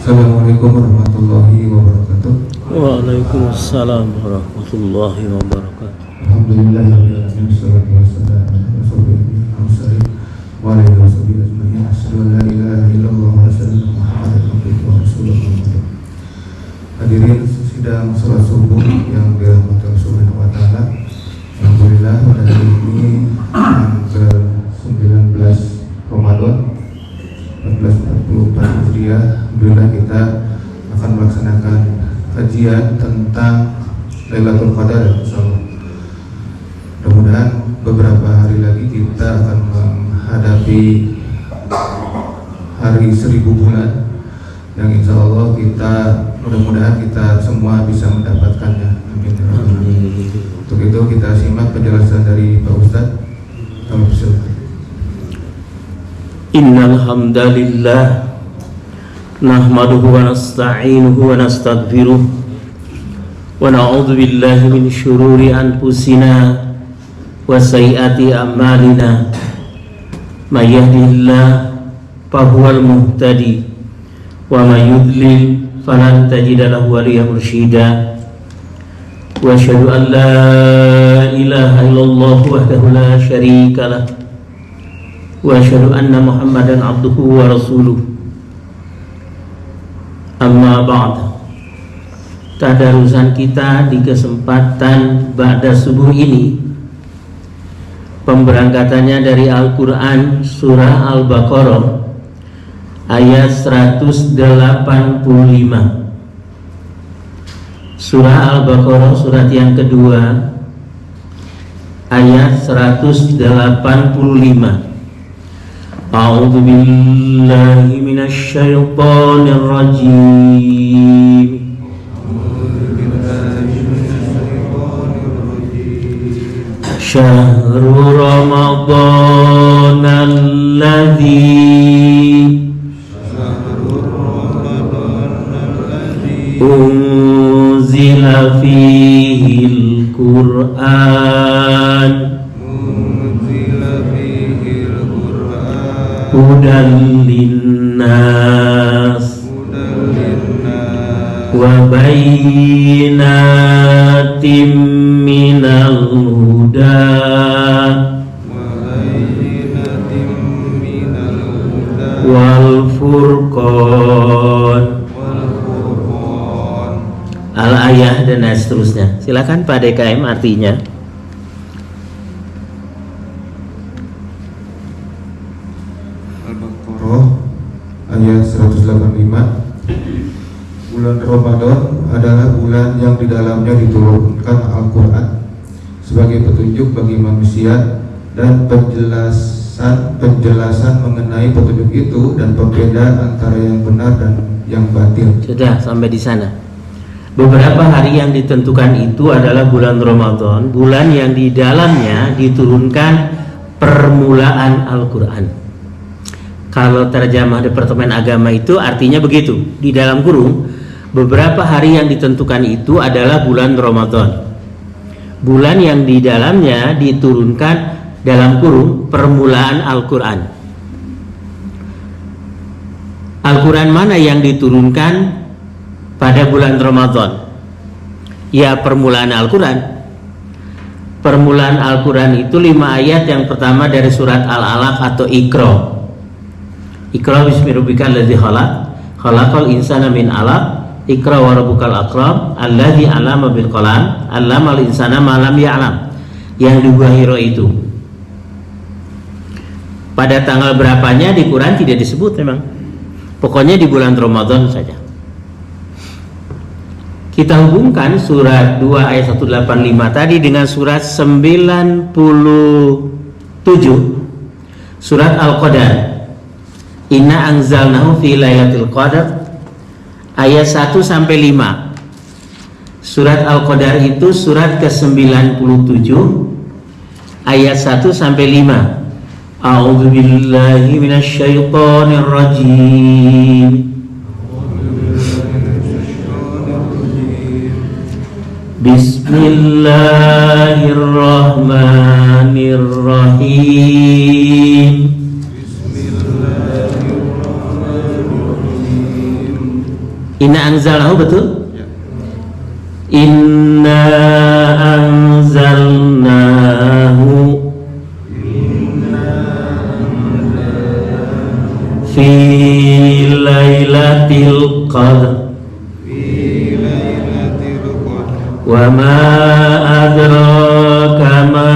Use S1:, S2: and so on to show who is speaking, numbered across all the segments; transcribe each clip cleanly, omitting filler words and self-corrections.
S1: Assalamualaikum warahmatullahi wabarakatuh.
S2: Waalaikumsalam warahmatullahi wabarakatuh.
S1: Alhamdulillahirabbil wassalatu wassalamu ala rasulillah wa ala alihi washabihi ajma'in. Asyhadu an la ilaha illallah wa asyhadu anna Muhammadan abduhu wa rasuluh. Hadirin sidang salat subuh yang dirahmati Allah Subhanahu wa taala. Alhamdulillah pada hari ini tanggal 19 Ramadan 1444 Hijriah, alhamdulillah kita akan melaksanakan kajian tentang Lailatul Qadar insyaallah. Mudah-mudahan beberapa hari lagi kita akan menghadapi hari 1000 bulan yang insyaallah kita mudah-mudahan kita semua bisa mendapatkannya. Amin. Untuk itu kita simak penjelasan dari Pak Ustadz. Kami persilakan.
S2: Innal hamdalillah nahmaduhu wa nasta'inuhu wa nastaghfiruh wa na'udzu billahi min syururi anfusina wa sayyiati a'malina. May yahdihillahu fahuwal muhtadi wa may yudlil falan tajida lahu waliyyan mursyida. Wa asyhadu an la ilaha illallah wahdahu la syarika lah wa asyhadu anna Muhammadan abduhu wa rasuluh. Amma ba'd. Tadarusan kita di kesempatan ba'da subuh ini pemberangkatannya dari Al-Quran surah Al-Baqarah ayat 185. Surah Al-Baqarah surat yang kedua ayat 185. A'udzu billahi minasy syaithanir rajim. Syahrul Ramadan alladzi unzila fihil Qur'an hudan linnas wa bayyinatin minal huda wal furqan al-ayah dan seterusnya. Silakan Pak DKM artinya.
S1: Al-Baqarah ayat 185. Bulan Ramadan adalah bulan yang di dalamnya diturunkan Al-Quran sebagai petunjuk bagi manusia dan penjelasan mengenai petunjuk itu dan pembeda antara yang benar dan yang batil.
S2: Sudah sampai di sana. Beberapa hari yang ditentukan itu adalah bulan Ramadan, bulan yang di dalamnya diturunkan permulaan Al-Quran. Kalau terjemah Departemen Agama itu artinya begitu. Di dalam kurung, beberapa hari yang ditentukan itu adalah bulan Ramadan, bulan yang di dalamnya diturunkan dalam kurung permulaan Al-Quran. Al-Quran mana yang diturunkan pada bulan Ramadan? Ya, permulaan Al-Quran. Permulaan Al-Quran itu 5 ayat. Yang pertama dari surat Al-Alaq atau Iqra. Iqra bismi rabbikal ladzi khalaq, khalaqal insana min 'alaq, Iqra wa rabbukal akram, alladzi 'allama bil qalam, 'allamal insana ma lam ya'lam. Yang di buah Hira itu. Pada tanggal berapanya di Quran tidak disebut memang. Pokoknya di bulan Ramadan saja. Kita hubungkan surat 2 ayat 185 tadi dengan surat 97 surat Al-Qadar. Inna anzalnahu fi lailatul qadar ayat 1 sampai 5. Surat Al-Qadar itu surat ke-97 ayat 1 sampai 5. A'udzu billahi minasy syaithanir rajim. Bismillahirrahmanirrahim. Inna anzalnahu, betul?
S1: Ya.
S2: Inna anzalnahu fi lailatul qadr wa ma adraka ma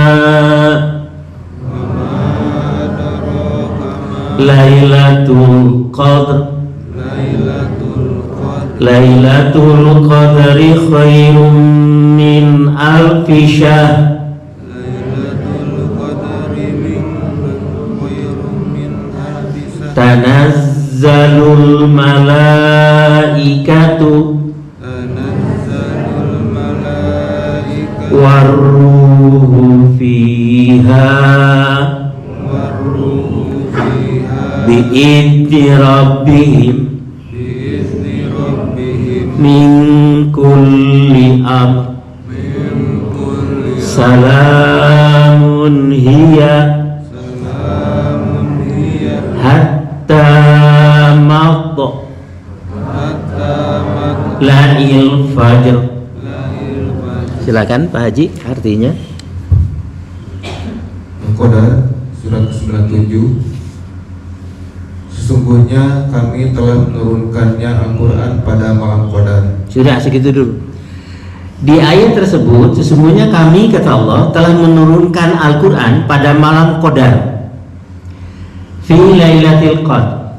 S2: lailatul qadr. Lailatul qadri khairum min alfi syahr. Tanazzalul malaikatu warruhu fiha bi'idni rabbihim min kulli amr. Salamun hiya hatta matla'il fajr. Silakan Pak Haji, artinya.
S1: Qadar surat 97. Sesungguhnya kami telah menurunkannya Al-Quran pada malam Qadar.
S2: Sudah, segitu dulu. Di ayat tersebut, sesungguhnya kami, kata Allah, telah menurunkan Al-Quran pada malam Qadar. Fi Lailatul Qadar.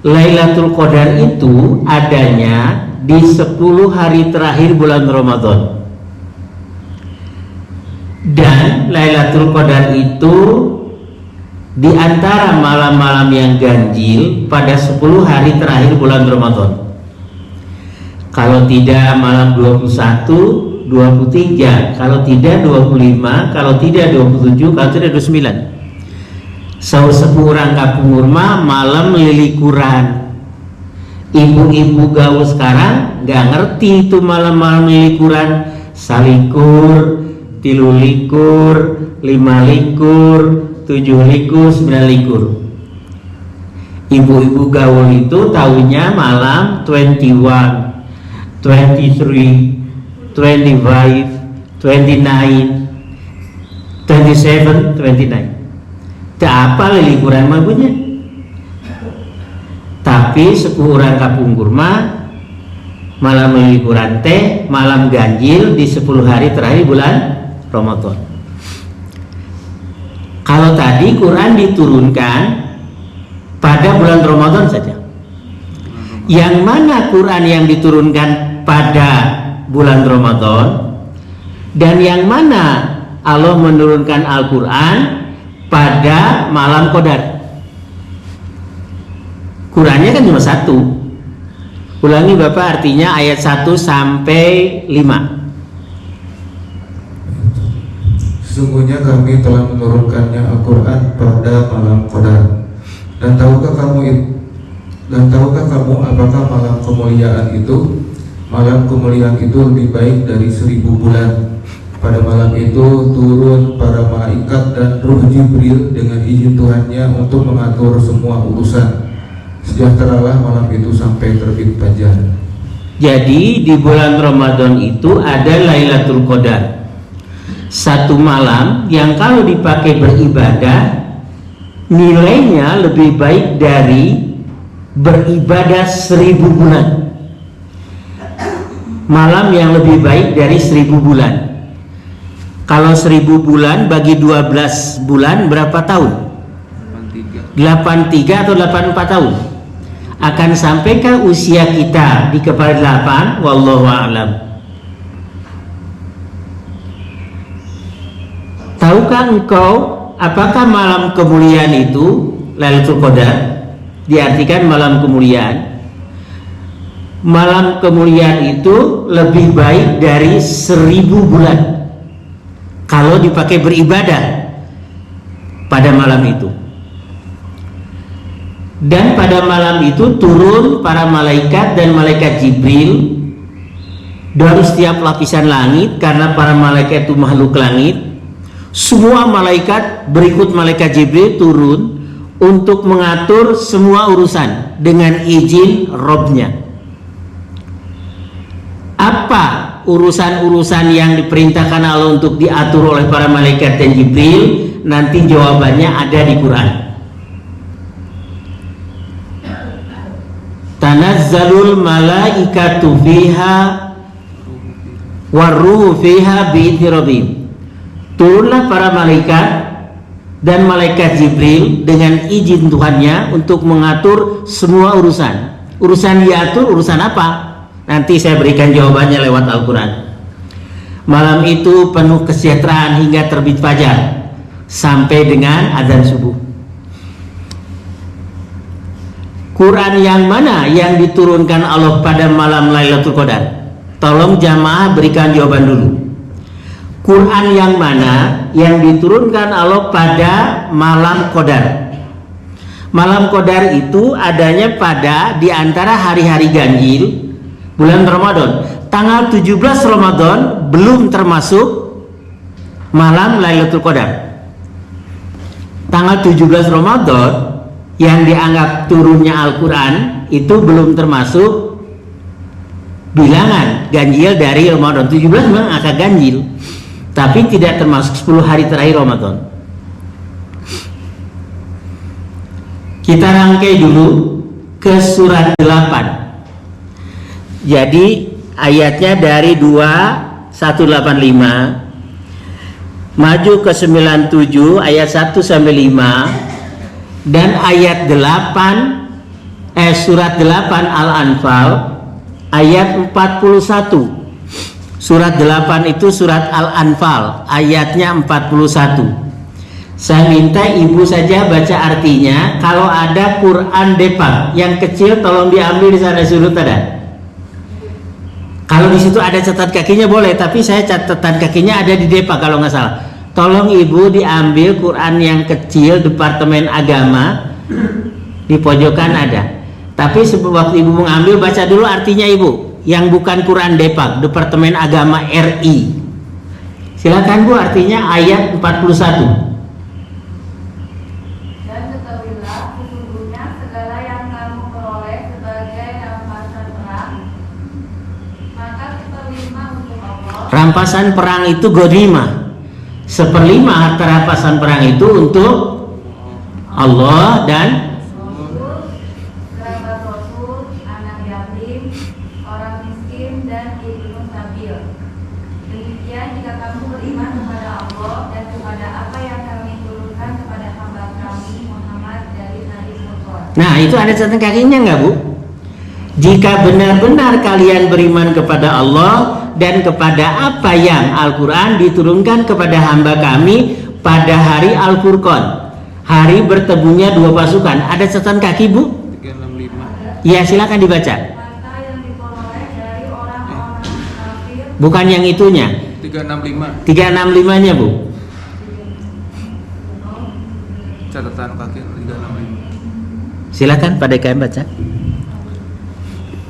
S2: Lailatul Qadar itu adanya di 10 hari terakhir bulan Ramadan. Dan Lailatul Qadar itu di antara malam-malam yang ganjil pada 10 hari terakhir bulan Ramadan. Kalau tidak malam 21, 23, kalau tidak 25, kalau tidak 27, kalau tidak 29. Sepuh orang Kampung Urma malam lilikuran. Ibu-ibu gaul sekarang nggak ngerti itu malam-malam lilikuran. Salikur, 3 likur, 5 likur, 7 likur, 9 likur. Ibu-ibu gaul itu tahunya malam 21, 23, 25, 29, 27, 29. Tak apa lilikuran mabunya. Tapi sepuh orang Kampung Kurma malam lilikuran teh malam ganjil di 10 hari terakhir bulan Ramadan. Kalau tadi Quran diturunkan pada bulan Ramadan saja. Yang mana Quran yang diturunkan pada bulan Ramadan dan yang mana Allah menurunkan Al-Quran pada malam Qadar? Qurannya kan cuma 1. Ulangi Bapak, artinya ayat 1 sampai 5.
S1: Sesungguhnya kami telah menurunkannya Al-Quran pada malam Qadar. Dan tahukah kamu apakah malam kemuliaan itu? Malam kemuliaan itu lebih baik dari 1000 bulan. Pada malam itu turun para malaikat dan Ruh Jibril dengan izin Tuhannya untuk mengatur semua urusan. Sejahteralah malam itu sampai terbit fajar.
S2: Jadi di bulan Ramadan itu ada Lailatul Qadar, satu malam yang kalau dipakai beribadah nilainya lebih baik dari beribadah 1000 bulan. Malam yang lebih baik dari 1000 bulan. Kalau 1000 bulan bagi 12 bulan berapa tahun? 83 atau 84 tahun. Akan sampaikah usia kita di kepala 8? Wallahu a'lam. Tahukah engkau apakah malam kemuliaan itu Lailatul Qadar? Diartikan malam kemuliaan. Malam kemuliaan itu lebih baik dari 1000 bulan kalau dipakai beribadah pada malam itu. Dan pada malam itu turun para malaikat dan malaikat Jibril dari setiap lapisan langit, karena para malaikat itu makhluk langit. Semua malaikat berikut malaikat Jibril turun untuk mengatur semua urusan dengan izin Robnya. urusan-urusan yang diperintahkan Allah untuk diatur oleh para malaikat dan Jibril, nanti jawabannya ada di Quran. Tanazzalul malaikatu fiha warruhu fiha biidzni rabbihim. Turunlah para malaikat dan malaikat Jibril dengan izin Tuhannya untuk mengatur semua urusan. Urusan diatur, urusan apa? Nanti saya berikan jawabannya lewat Al-Quran. Malam itu penuh kesejahteraan hingga terbit fajar sampai dengan azan subuh. Quran yang mana yang diturunkan Allah pada malam Lailatul Qadar? Tolong jamaah berikan jawaban dulu. Quran yang mana yang diturunkan Allah pada malam Qadar? Malam Qadar itu adanya pada di antara hari-hari ganjil bulan Ramadan. Tanggal 17 Ramadan belum termasuk malam Lailatul Qadar. Tanggal 17 Ramadan yang dianggap turunnya Al-Quran itu belum termasuk bilangan ganjil dari Ramadan. 17 memang angka ganjil, tapi tidak termasuk 10 hari terakhir Ramadan. Kita rangkai dulu ke surat 8. Jadi ayatnya dari 2185 maju ke 97 ayat 1 sampai 5 dan ayat 8 surat 8 Al-Anfal ayat 41. Surat 8 itu surat Al-Anfal, ayatnya 41. Saya minta ibu saja baca artinya. Kalau ada Quran Depak yang kecil tolong diambil di sana sudut ada. Kalau di situ ada catatan kakinya boleh, tapi saya catatan kakinya ada di Depak kalau nggak salah. Tolong ibu diambil Quran yang kecil Departemen Agama di pojokan ada. Tapi waktu ibu mengambil baca dulu artinya ibu, yang bukan Quran Depak, Departemen Agama RI. Silakan Bu, artinya ayat 41.
S3: Dan ketahuilah sesungguhnya segala yang kamu peroleh sebagai rampasan perang, maka seperlima untuk Allah. Rampasan perang itu ghanimah. Seperlima harta rampasan perang itu untuk Allah dan kerabat Rasul, anak yatim, orang miskin dan ibnu sabil. Demikian jika kamu beriman kepada Allah dan kepada apa yang kami turunkan kepada hamba kami Muhammad dari Nabi Furqan.
S2: Nah, itu ada catatan kakinya nggak Bu? Jika benar-benar kalian beriman kepada Allah dan kepada apa yang Al-Quran diturunkan kepada hamba kami pada hari Al-Furqan, hari bertemunya dua pasukan. Ada catatan kaki Bu?
S4: 365.
S2: Ya, silakan dibaca.
S3: Maka yang diperoleh dari orang-orang kafir
S2: Bukan yang itunya,
S4: 365.
S2: 365-nya Bu.
S4: Catatan kaki 365.
S2: Silakan Pak DKM baca.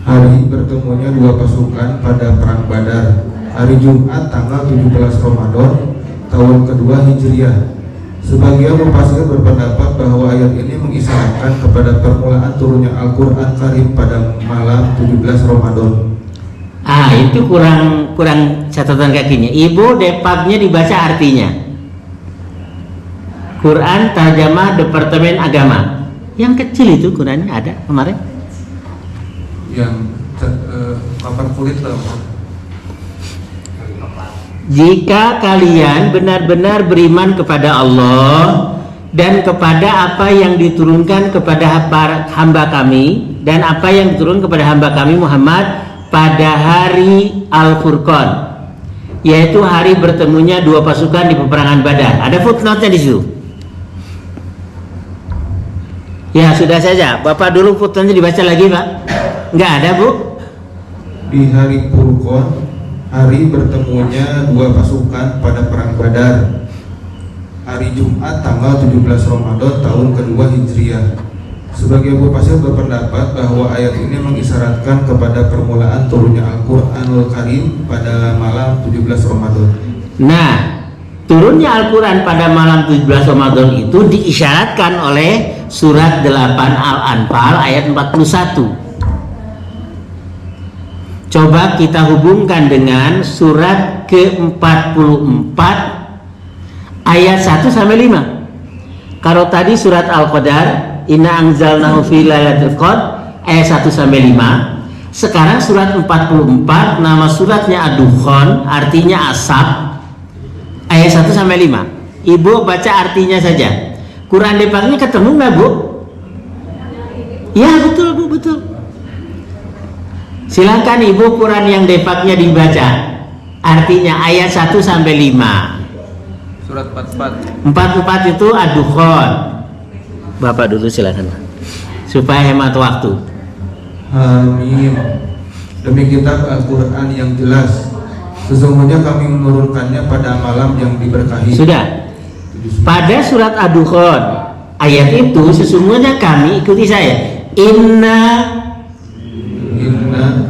S1: Hari bertemunya dua pasukan pada perang Badar, hari Jumat tanggal 17 Ramadan tahun kedua Hijriah. Sebagian mufassir berpendapat bahwa ayat ini mengisyaratkan kepada permulaan turunnya Al-Quran Karim pada malam 17 Ramadan.
S2: Itu kurang catatan kakinya. Ibu Depaknya dibaca artinya. Quran Tarjamah Departemen Agama. Yang kecil itu Qurannya ada kemarin.
S4: Yang kapan kulit lah.
S2: Jika kalian benar-benar beriman kepada Allah dan kepada apa yang diturunkan kepada hamba kami dan apa yang diturunkan kepada hamba kami Muhammad pada hari Al-Furqan, yaitu hari bertemunya dua pasukan di peperangan Badar. Ada footnote-nya di situ. Ya, sudah saja. Bapak dulu footnote-nya dibaca lagi, Pak. Enggak ada, Bu?
S1: Di hari Furqan, hari bertemunya dua pasukan pada perang Badar, hari Jumat tanggal 17 Ramadan tahun kedua Hijriah. Sebagian mufassir berpendapat bahwa ayat ini mengisyaratkan kepada permulaan turunnya Al-Quranul Karim pada malam 17 Ramadan.
S2: Nah, turunnya Al-Quran pada malam 17 Ramadan itu diisyaratkan oleh surat 8 Al-Anfal ayat 41. Coba kita hubungkan dengan surat ke-44 ayat 1 sampai 5. Kalau tadi surat Al-Qadar, inna anzalnahu fi lailatul qadr ayat 1 sampai 5. Sekarang surat 44 nama suratnya Ad-Dukhan, artinya asap, ayat 1 sampai 5. Ibu baca artinya saja. Quran Depaknya ketemu nggak, Bu? Ya, betul, Bu, betul. Silakan Ibu Quran yang Depaknya dibaca. Artinya ayat 1 sampai 5.
S4: Surat 44.
S2: 44 itu Ad-Dukhan. Bapak dulu silakan, supaya hemat waktu.
S1: Amin. Demi kitab Al-Quran yang jelas, sesungguhnya kami menurunkannya pada malam yang diberkahi.
S2: Sudah. Pada surat Ad-Dukhan ayat itu sesungguhnya kami, ikuti saya, inna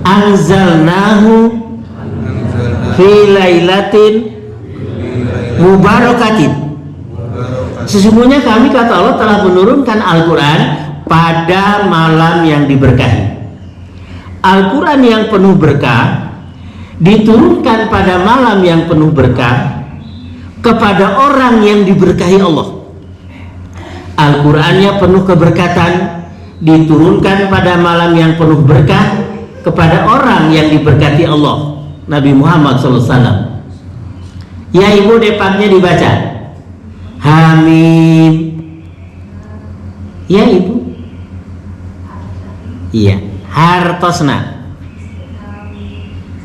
S2: anzalnahu fi lailatin mubarakatin. Sesungguhnya kami, kata Allah, telah menurunkan Al-Quran pada malam yang diberkahi. Al-Quran yang penuh berkah diturunkan pada malam yang penuh berkah kepada orang yang diberkahi Allah. Al-Qurannya penuh keberkatan, diturunkan pada malam yang penuh berkah kepada orang yang diberkati Allah, Nabi Muhammad SAW. Ya Ibu, Depaknya dibaca. Hamim. Ya Ibu. Iya. Hartosna.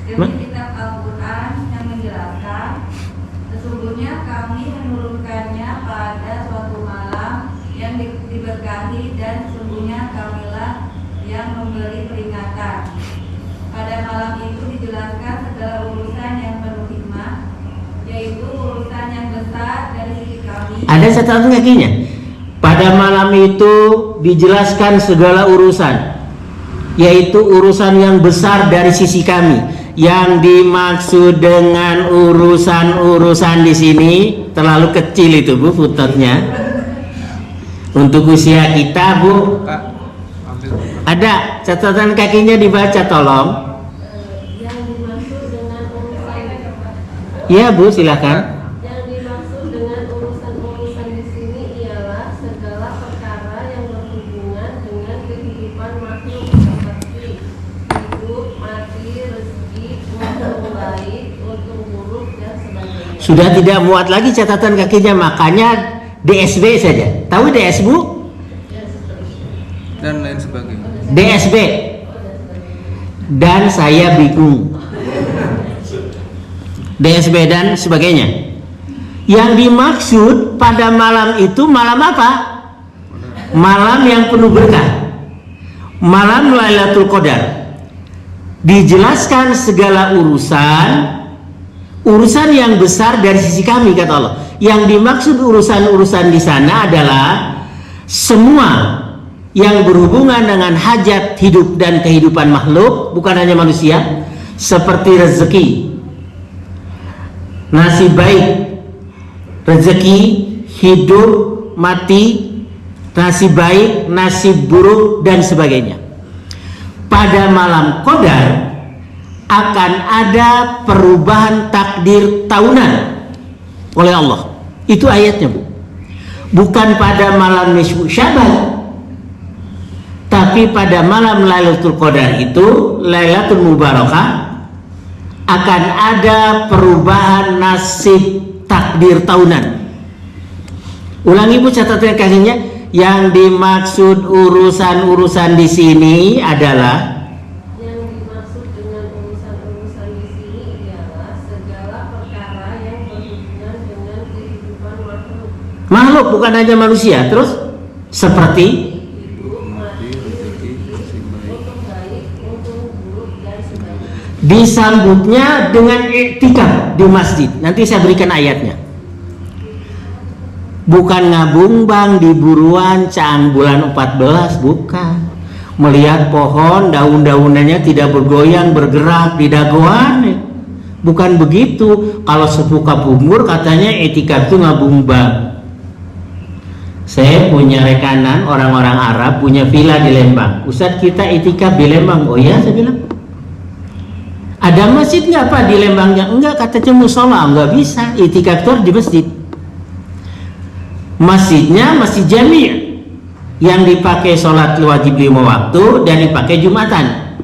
S3: Demi kitab Al-Quran yang menjelaskan, sesungguhnya kami menurunkannya pada suatu malam yang diberkahi, dan sesungguhnya kamilah yang memberi peringatan. Pada malam itu dijelaskan segala urusan yang penuh hikmah, yaitu urusan yang besar dari sisi kami.
S2: Ada catatan kakinya. Pada malam itu dijelaskan segala urusan, yaitu urusan yang besar dari sisi kami. Yang dimaksud dengan urusan-urusan di sini terlalu kecil itu, Bu, footnote-nya. Untuk usia kita, Bu,
S4: Kak, ambil.
S2: ada catatan kakinya dibaca, tolong.
S5: Yang dimaksud dengan urusan,
S2: Ya, Bu, silakan.
S5: yang dimaksud dengan urusan-urusan di sini ialah segala perkara yang berhubungan dengan kehidupan makhluk seperti hidup, mati, rezeki, untung baik, untung buruk, dan sebagainya.
S2: Sudah tidak muat lagi catatan kakinya, makanya DSB saja. Tahu DS, Bu?
S4: Dan lain sebagainya.
S2: DSB. Dan saya bingung. DSB dan sebagainya. Yang dimaksud pada malam itu malam apa? Malam yang penuh berkah. Malam Lailatul Qadar. Dijelaskan segala urusan yang besar dari sisi kami, kata Allah. Yang dimaksud urusan-urusan di sana adalah semua yang berhubungan dengan hajat hidup dan kehidupan makhluk, bukan hanya manusia, seperti rezeki, nasib baik, rezeki, hidup, mati, nasib baik, nasib buruk, dan sebagainya. Pada malam Qadar akan ada perubahan takdir tahunan oleh Allah. Itu ayatnya, Bu. Bukan pada malam nisfu Syaban, tapi pada malam Lailatul Qadar itu, Lailatul Mubarakah, akan ada perubahan nasib takdir tahunan. Ulangi, Bu, catatan kakinya. Yang dimaksud urusan-urusan di sini adalah,
S5: Yang dimaksud dengan urusan-urusan di sini ialah segala perkara yang berhubungan dengan kehidupan makhluk
S2: bukan hanya manusia. Terus seperti
S5: hidup, mati, rezeki, untung baik, untung buruk, dan sebagainya.
S2: disambutnya dengan iktikaf di masjid. Nanti saya berikan ayatnya. Bukan ngabung bang di buruan caang bulan 14, bukan. Melihat pohon daun-daunannya tidak bergoyang bergerak di dagoan, bukan begitu. Kalau sepuh kapumur katanya etikaf itu ngabung bang. Saya punya rekanan orang-orang Arab punya villa di Lembang. Ustadz, kita itikaf di Lembang. Oh iya, saya bilang. Ada masjid nggak Pak di Lembangnya? Enggak, katanya musola, nggak bisa. Itikaf itu di masjid. Masjidnya masjid jami' yang dipakai sholat wajib 5 waktu dan dipakai Jumatan.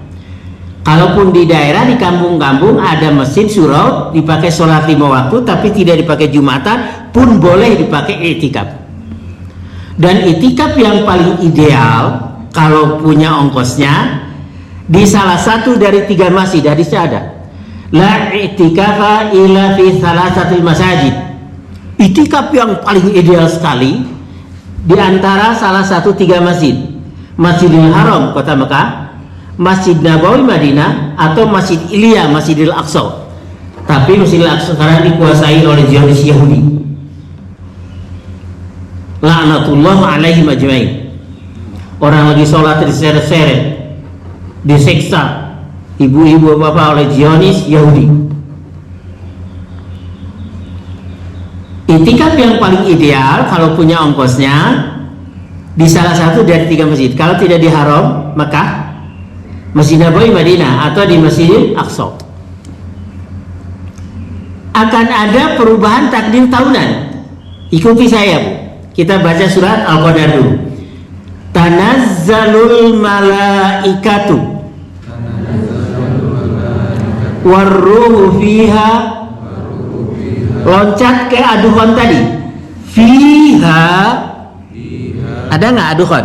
S2: Kalaupun di daerah, di kampung-kampung ada masjid surau dipakai sholat 5 waktu tapi tidak dipakai Jumatan pun boleh dipakai itikaf. Dan itikaf yang paling ideal kalau punya ongkosnya di salah satu dari 3 masjid. Hadisnya ada, la i'tikafa illa fi salasatil masajid. Itikaf yang paling ideal sekali di antara salah satu 3 masjid. Masjidil Haram kota Mekah, Masjid Nabawi Madinah, atau Masjid Ilya Masjidil Aqsa. Tapi Masjidil Aqsa sekarang dikuasai oleh Zionis Yahudi. Laknatullah alaihi majma'in. Orang lagi sholat diseret-seret, disiksa ibu-ibu bapak oleh Zionis Yahudi. Itikaf yang paling ideal kalau punya ongkosnya di salah satu dari 3 masjid. Kalau tidak di Haram Mekah, Masjid Nabawi Madinah, atau di Masjidil Aqsa. Akan ada perubahan takdir tahunan. Ikuti saya Bu. Kita baca surat Al-Qadar dulu. Tanazzalul malaikatu warruhu fiha. Loncat ke aduhon tadi. Fiha. Ada nggak aduhon?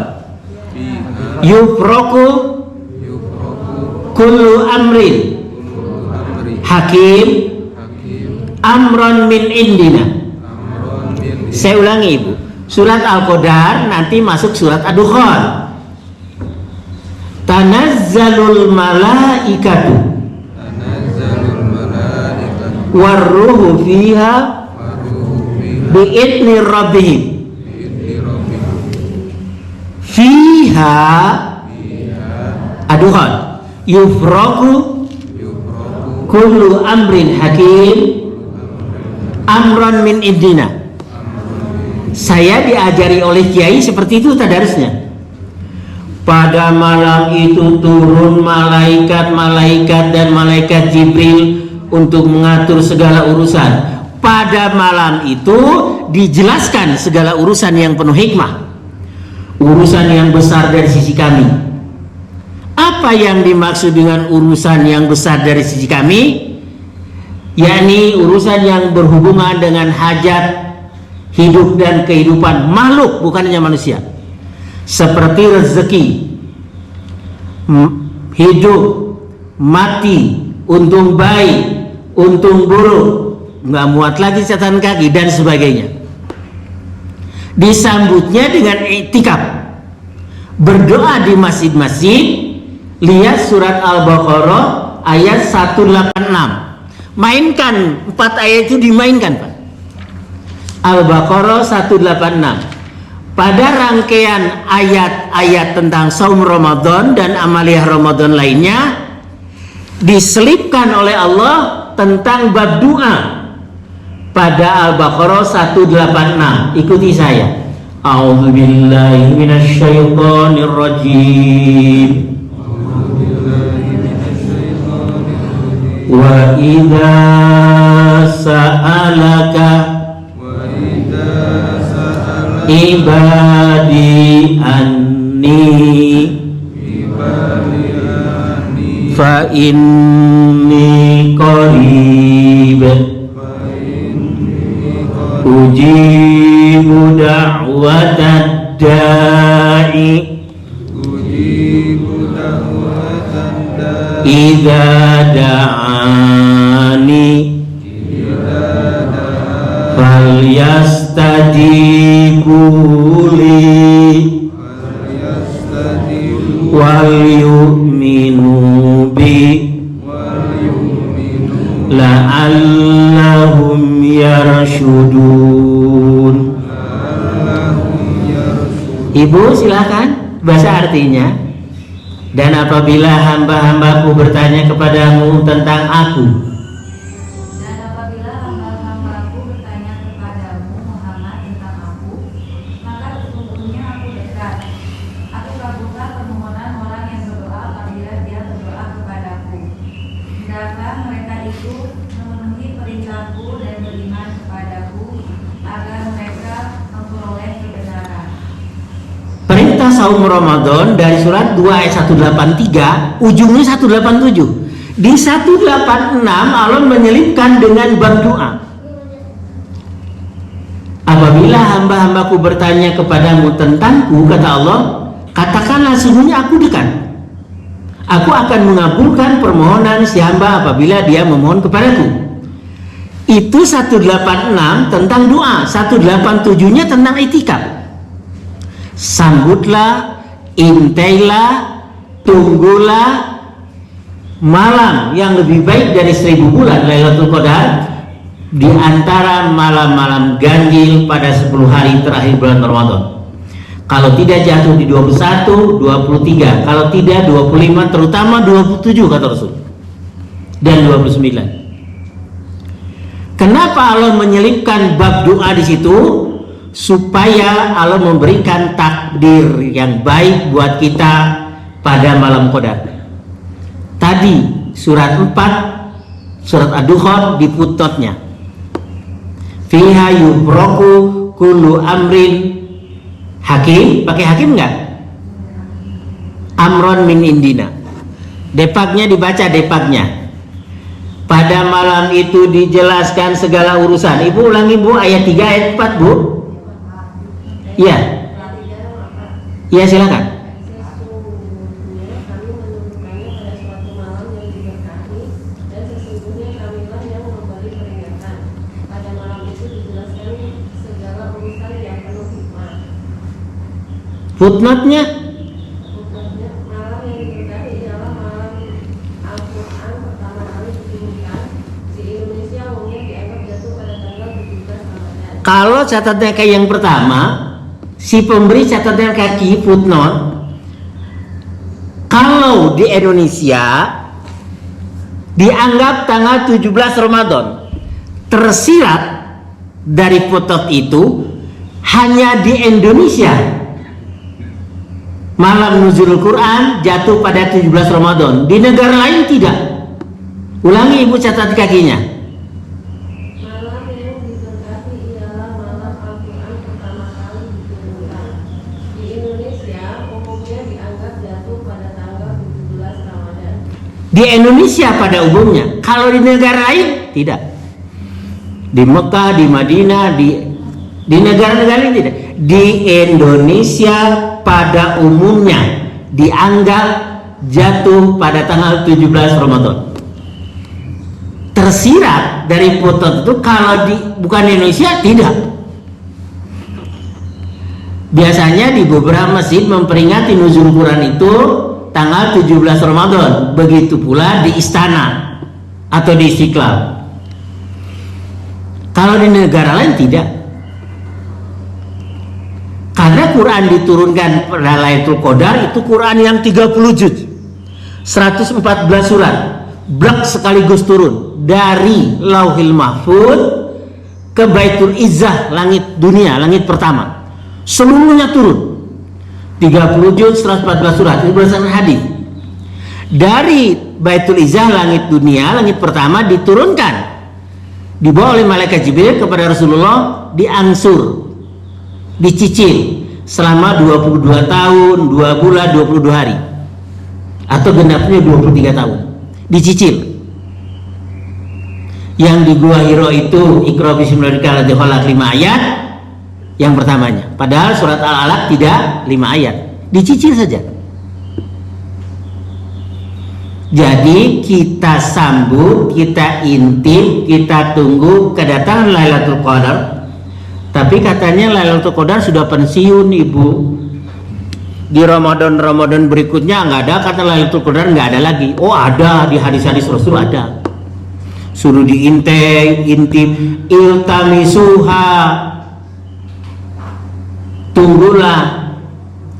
S2: Yufroku kullu amrin hakim amron min indina. Saya ulangi Ibu. Surat Al-Qadar nanti masuk surat Ad-Dukhan. Tanazzalul malaikatu warruhu fiha bi'idni rabbihim. Fiha Ad-Dukhan. Yufraku kullu amrin hakim amron min indina. Saya diajari oleh kiai seperti itu tadarusnya. Pada malam itu turun malaikat-malaikat dan malaikat Jibril untuk mengatur segala urusan. Pada malam itu dijelaskan segala urusan yang penuh hikmah, urusan yang besar dari sisi kami. Apa yang dimaksud dengan urusan yang besar dari sisi kami? Yakni urusan yang berhubungan dengan hajat hidup dan kehidupan makhluk, bukan hanya manusia. Seperti rezeki, hidup, mati, untung baik, untung buruk, nggak muat lagi catatan kaki dan sebagainya. Disambutnya dengan iktikaf, berdoa di masjid-masjid. Lihat surat Al-Baqarah ayat 186. Mainkan 4 ayat itu, dimainkan Pak. Al-Baqarah 186. Pada rangkaian ayat-ayat tentang saum Ramadan dan amaliyah Ramadan lainnya, diselipkan oleh Allah tentang bab doa pada Al-Baqarah 186. Ikuti saya. A'udzubillahi minasyaitonir rajim. Wa idza sa'alaka ibadi anni fa inni qarib ujibu da'watad da'i idza da'ani falyastajibu li wal yu'minu bi la'allahum yarshudun. Ibu silakan baca artinya. Dan apabila hamba-hambaku bertanya kepadamu tentang aku,
S3: Dan apabila hamba-hambaku bertanya kepadamu Muhammad tentang aku, maka sesungguhnya aku dekat. Aku kabulkan permohonan orang yang berdoa apabila dia berdoa kepadaku. Hendaklah
S2: kita saum Ramadan dari surat 2 ayat 183 ujungnya 187. Di 186 Allah menyelipkan dengan bab doa. Apabila hamba-hambaku bertanya kepadamu tentangku, kata Allah, katakanlah sesungguhnya aku dekat. Aku akan mengabulkan permohonan si hamba apabila dia memohon kepadaku. Itu 186 tentang doa, 187-nya tentang itikaf. Sambutlah, intailah, tunggulah malam yang lebih baik dari 1000 bulan Lailatul Qadar di antara malam-malam ganjil pada 10 hari terakhir bulan Ramadan. Kalau tidak jatuh di 21, 23, kalau tidak 25, terutama 27 kata Rasul, dan 29. Kenapa Allah menyelipkan bab doa di situ? Supaya Allah memberikan takdir yang baik buat kita pada malam Qadar. Tadi surat 4 surat Ad-Dukhan di footnote-nya. Fiha yufraku kullu amrin hakim, pakai hakim enggak? Amron min indina. Depaknya dibaca depaknya. Pada malam itu dijelaskan segala urusan. Ibu ulangi Bu ayat 3 ayat 4 Bu. Iya. Iya silakan.
S5: Sesungguhnya kami menurunkannya pada suatu malam yang diberkahi, dan sesungguhnya kamilah yang memberi peringatan. Pada malam itu dijelaskan segala urusan yang penuh hikmah.
S2: Footnote-nya
S5: Maksudnya, malam yang diberkahi ialah malam Al-Quran pertama kali diturunkan. Di Indonesia umumnya dianggap jatuh pada tanggal 17 Ramadan.
S2: kalau catatnya kayak yang pertama, si pemberi catatan kaki footnote, kalau di Indonesia dianggap tanggal 17 Ramadan, tersirat dari footnote itu hanya di Indonesia malam nuzulul Quran jatuh pada 17 Ramadan, di negara lain tidak. Ulangi Ibu catat kakinya.
S5: Malam yang diberkati ialah malam Al-Quran pertama kali diturunkan. Di Indonesia umumnya dianggap jatuh pada tanggal 17 Ramadan.
S2: Di Indonesia pada umumnya, kalau di negara lain tidak. Di Mekah, di Madinah, di negara-negara lain tidak. Di Indonesia pada umumnya dianggap jatuh pada tanggal 17 Ramadan. Tersirat dari foto itu kalau bukan di Indonesia tidak. Biasanya di beberapa masjid memperingati nuzul Quran itu tanggal 17 Ramadan. Begitu pula di istana atau di Istiqlal. Kalau di negara lain tidak. Karena Quran diturunkan pada Lailatul Qadar itu Quran yang 30 juz, 114 surat, blok sekaligus turun dari Lauhil Mahfuz ke Baitul Izzah, langit dunia, langit pertama. Seluruhnya turun. 30 juz, 114 surat, itu berdasarkan hadis. Dari Baitul Izzah, langit dunia, langit pertama diturunkan, dibawa oleh malaikat Jibril kepada Rasulullah, diangsur, dicicil selama 22 tahun, 2 bulan, 22 hari, atau genapnya 23 tahun, dicicil. Yang di Gua Hiro itu Iqra bismillahirrahmanirrahim alladzi khalaq 5 ayat yang pertamanya. Padahal surat Al-Alaq tidak 5 ayat. Dicicil saja. Jadi kita sambut, kita intip, kita tunggu kedatangan Lailatul Qadar. Tapi katanya Lailatul Qadar sudah pensiun Ibu. Di Ramadan berikutnya nggak ada kata Lailatul Qadar, nggak ada lagi. Oh ada, di hadis-hadis Rasul ada. Suruh diintip, iltamisuha, tunggulah,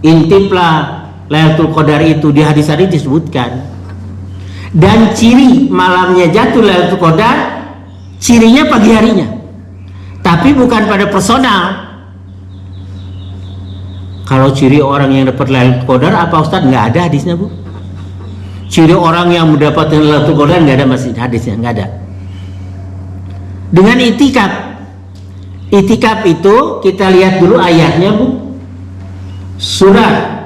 S2: intiplah Lailatul Qadar itu, di hadis-hadis disebutkan. Dan ciri malamnya jatuh Lailatul Qadar, cirinya pagi harinya, tapi bukan pada personal. Kalau ciri orang yang dapat Lailatul Qadar apa Ustaz? Nggak ada hadisnya Bu. Ciri orang yang mendapatkan Lailatul Qadar nggak ada masih hadisnya, nggak ada. Dengan itikaf, itikaf itu kita lihat dulu ayatnya Bu. Surat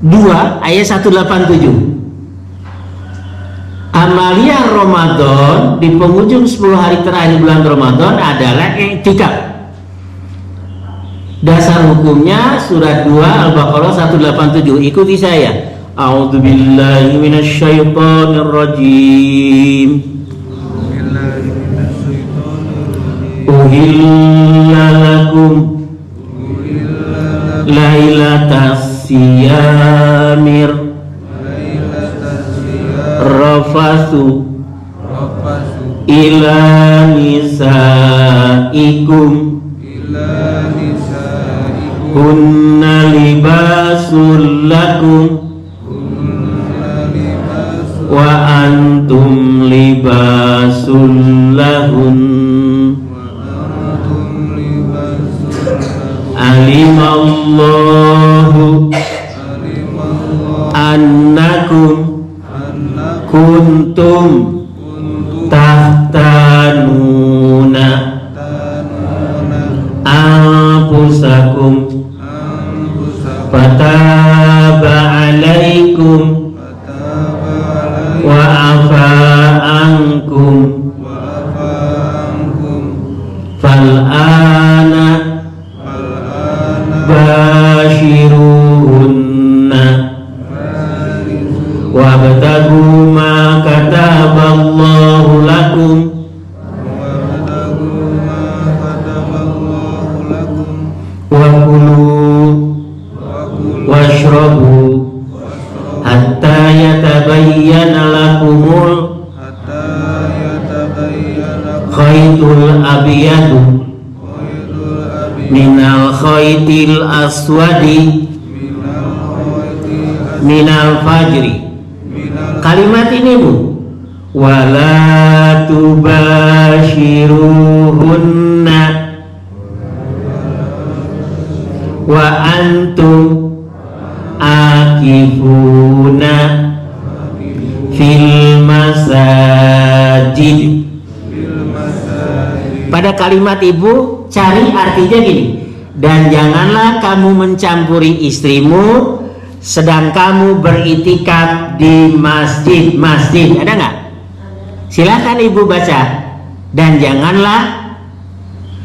S2: 2 ayat 187. Amalia Ramadan di penghujung 10 hari terakhir bulan Ramadan adalah i'tikaf. Dasar hukumnya surat 2 Al-Baqarah 187. Ikuti saya. A'udzubillahi minasyaitonirrajim. Uhilla lakum lailatas siyamir rafasu ila nisaikum kunna libasul lakum wa antum libasul lahun alimallahu annakum kuntum tahtanuna anfusakum fataba alaikum wa afa ankum fal'ana bashiruhunna wabtagu ma kataballahu lakum wa kulu washrabu hatta yatabayyana lakumul khaytul abyadu minal khaytil aswadi minal fajri. Kalimat ini Bu, wala tubashiruhunna wa antum akifuna fil masajid. Pada kalimat Ibu cari artinya gini, dan janganlah kamu mencampuri istrimu sedang kamu beritikaf di masjid. Ada nggak? Silakan Ibu baca. Dan janganlah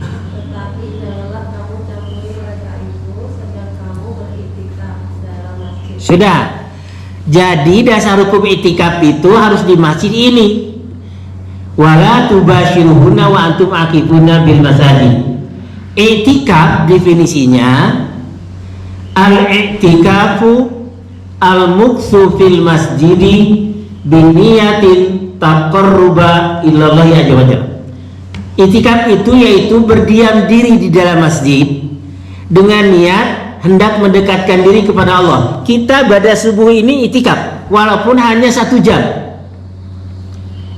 S5: Tetapi janganlah kamu campuri mereka itu sedang kamu beritikaf dalam masjid.
S2: sudah. Jadi dasar hukum itikaf itu harus di masjid ini. Wala tubashiruhunna wa antum akifuna bil masajid. I'tikaf definisinya al-i'tikafu al-muqsu fil masjidi biniyatin taqarruba ilallahi azza wa jalla. I'tikaf itu yaitu berdiam diri di dalam masjid dengan niat hendak mendekatkan diri kepada Allah. Kita pada subuh ini i'tikaf walaupun hanya 1 jam.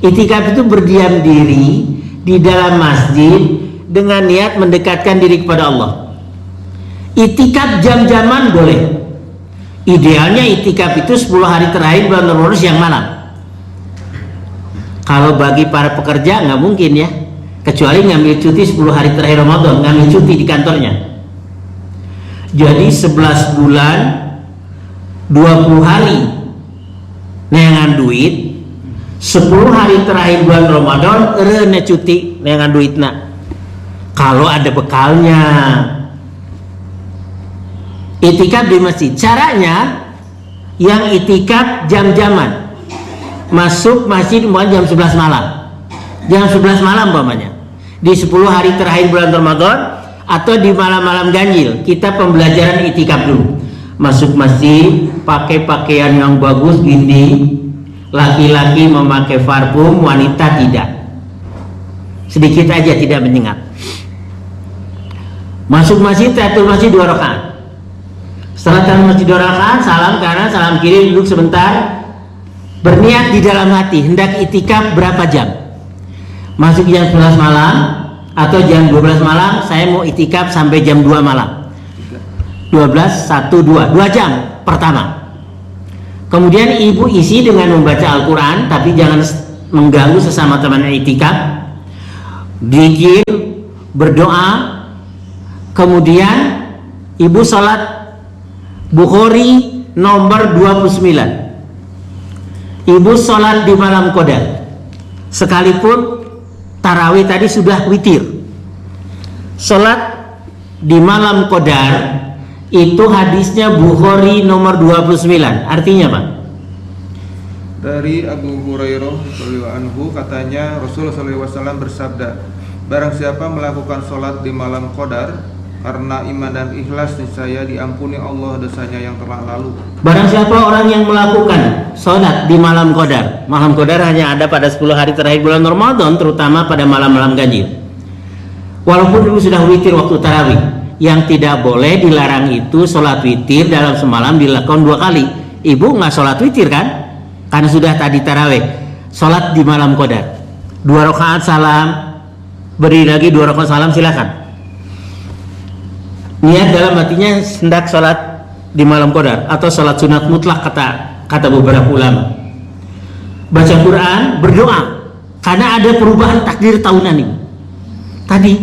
S2: I'tikaf itu berdiam diri di dalam masjid dengan niat mendekatkan diri kepada Allah. I'tikaf jam-jaman boleh. Idealnya i'tikaf itu 10 hari terakhir bulan Ramadan siang malam. Kalau bagi para pekerja nggak mungkin ya, kecuali ngambil cuti 10 hari terakhir Ramadan, ngambil cuti di kantornya. Jadi 11 bulan 20 hari neangan duit, 10 hari terakhir bulan Ramadan rene cuti neangan duitna. Kalau ada bekalnya. I'tikaf di masjid. Caranya yang i'tikaf jam-jaman. Masuk masjid jam 11 malam. Jam 11 malam umpamanya. Di 10 hari terakhir bulan Ramadan atau di malam-malam ganjil, kita pembelajaran i'tikaf dulu. Masuk masjid pakai pakaian yang bagus gini. Laki-laki memakai parfum, wanita tidak. Sedikit aja tidak menyengat. Masuk masjid, tahiyatul masjid 2 rakaat. Setelah tahiyatul masjid 2 rakaat, salam kanan, salam kiri, duduk sebentar. Berniat di dalam hati hendak i'tikaf berapa jam. Masuk jam 11 malam atau jam 12 malam, saya mau i'tikaf sampai jam 2 malam. 12, 1, 2 jam pertama. Kemudian ibu isi dengan membaca Al-Quran, tapi jangan mengganggu sesama teman i'tikaf. Zikir, berdoa. Kemudian ibu sholat Bukhari nomor 29. Ibu sholat di malam qadar, sekalipun tarawih tadi sudah witir. Sholat di malam qadar itu hadisnya Bukhari nomor 29. Artinya Pak?
S4: Dari Abu Hurairah radhiyallahu anhu katanya Rasulullah SAW bersabda, barang siapa melakukan sholat di malam qadar karena iman dan ikhlas, niscaya diampuni Allah dosanya yang telah lalu.
S2: Barang siapa orang yang melakukan sholat di malam qadar. Malam qadar hanya ada pada 10 hari terakhir bulan Ramadan, terutama pada malam-malam ganjil. Walaupun ibu sudah witir waktu tarawih, yang tidak boleh dilarang itu sholat witir dalam semalam dilakukan 2 kali. Ibu nggak sholat witir kan? Karena sudah tadi tarawih. Sholat di malam qadar 2 rakaat salam, beri lagi 2 rakaat salam, silakan. Niat dalam hatinya hendak sholat di malam qadar atau sholat sunat mutlak, kata beberapa ulama. Baca Quran, berdoa, karena ada perubahan takdir tahunan ini. Tadi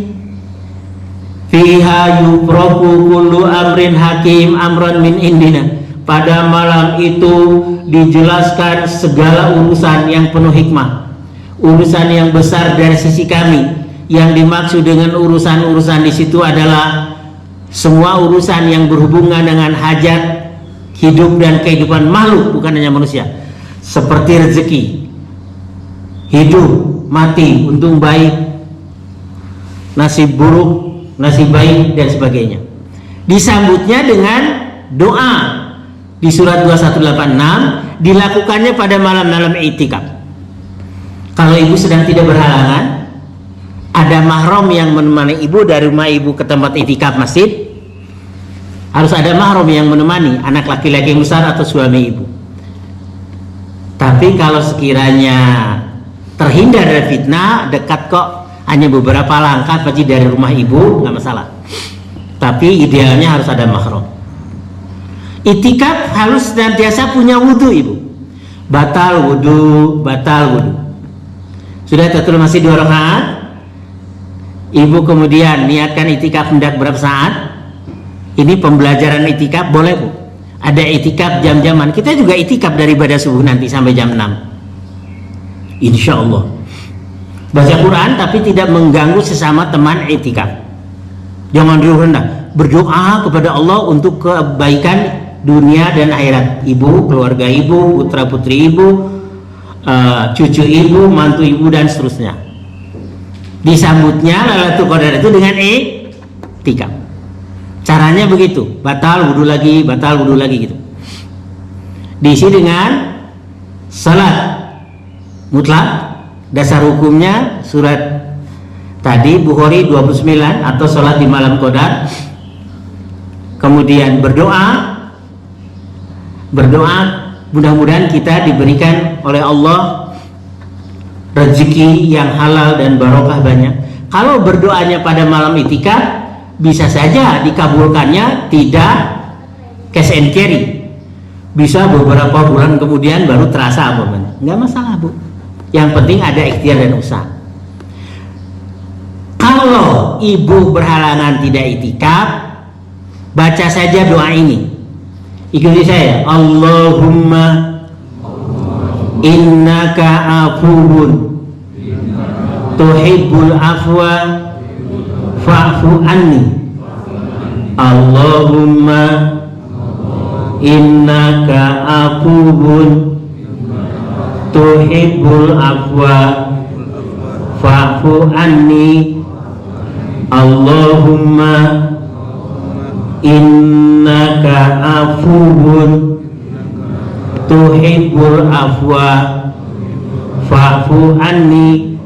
S2: fiha yufraku kullu amrin hakim amran min indina. Pada malam itu dijelaskan segala urusan yang penuh hikmah, urusan yang besar dari sisi kami. Yang dimaksud dengan urusan-urusan di situ adalah semua urusan yang berhubungan dengan hajat hidup dan kehidupan makhluk, bukan hanya manusia, seperti rezeki, hidup, mati, untung baik, nasib buruk, nasib baik, dan sebagainya. Disambutnya dengan doa di surat 2186, dilakukannya pada malam-malam i'tikaf. Kalau ibu sedang tidak berhalangan, ada mahram yang menemani ibu dari rumah ibu ke tempat i'tikaf masjid, harus ada mahram yang menemani, anak laki-laki yang besar atau suami ibu. Tapi kalau sekiranya terhindar dari fitnah, dekat kok, hanya beberapa langkah pergi dari rumah ibu, nggak masalah. Tapi idealnya harus ada mahram. I'tikaf harus senantiasa punya wudhu ibu. Batal wudhu. Sudah tatul masih 2 rakaat, ibu kemudian niatkan i'tikaf hendak berapa saat. Ini pembelajaran i'tikaf boleh bu. Ada i'tikaf jam-jaman. Kita juga i'tikaf dari ibadah subuh nanti sampai jam 6, insya Allah. Baca Quran tapi tidak mengganggu sesama teman i'tikaf. Jangan dulu rendah. Berdoa kepada Allah untuk kebaikan dunia dan akhirat ibu, keluarga ibu, putra putri ibu, cucu ibu, mantu ibu, dan seterusnya. Disambutnya Lailatul Qadar itu dengan i'tikaf. Caranya begitu, batal wudhu lagi gitu. Diisi dengan salat mutlak. Dasar hukumnya surat tadi Bukhari 29 atau salat di malam qadar. Kemudian berdoa, mudah-mudahan kita diberikan oleh Allah rezeki yang halal dan barokah banyak. Kalau berdoanya pada malam i'tikaf, bisa saja dikabulkannya tidak cash and carry, bisa beberapa bulan kemudian baru terasa apa-apa. Nggak masalah bu, yang penting ada ikhtiar dan usaha. Kalau ibu berhalangan tidak i'tikaf, baca saja doa ini, ikuti saya. Allahumma innaka afuwun tuhibbul afwa fa'fu anni. Allahumma innaka afuwun tuhibbul afwa fa'fu anni. Allahumma innaka afuwun tuhibbul afwa fa'fu anni.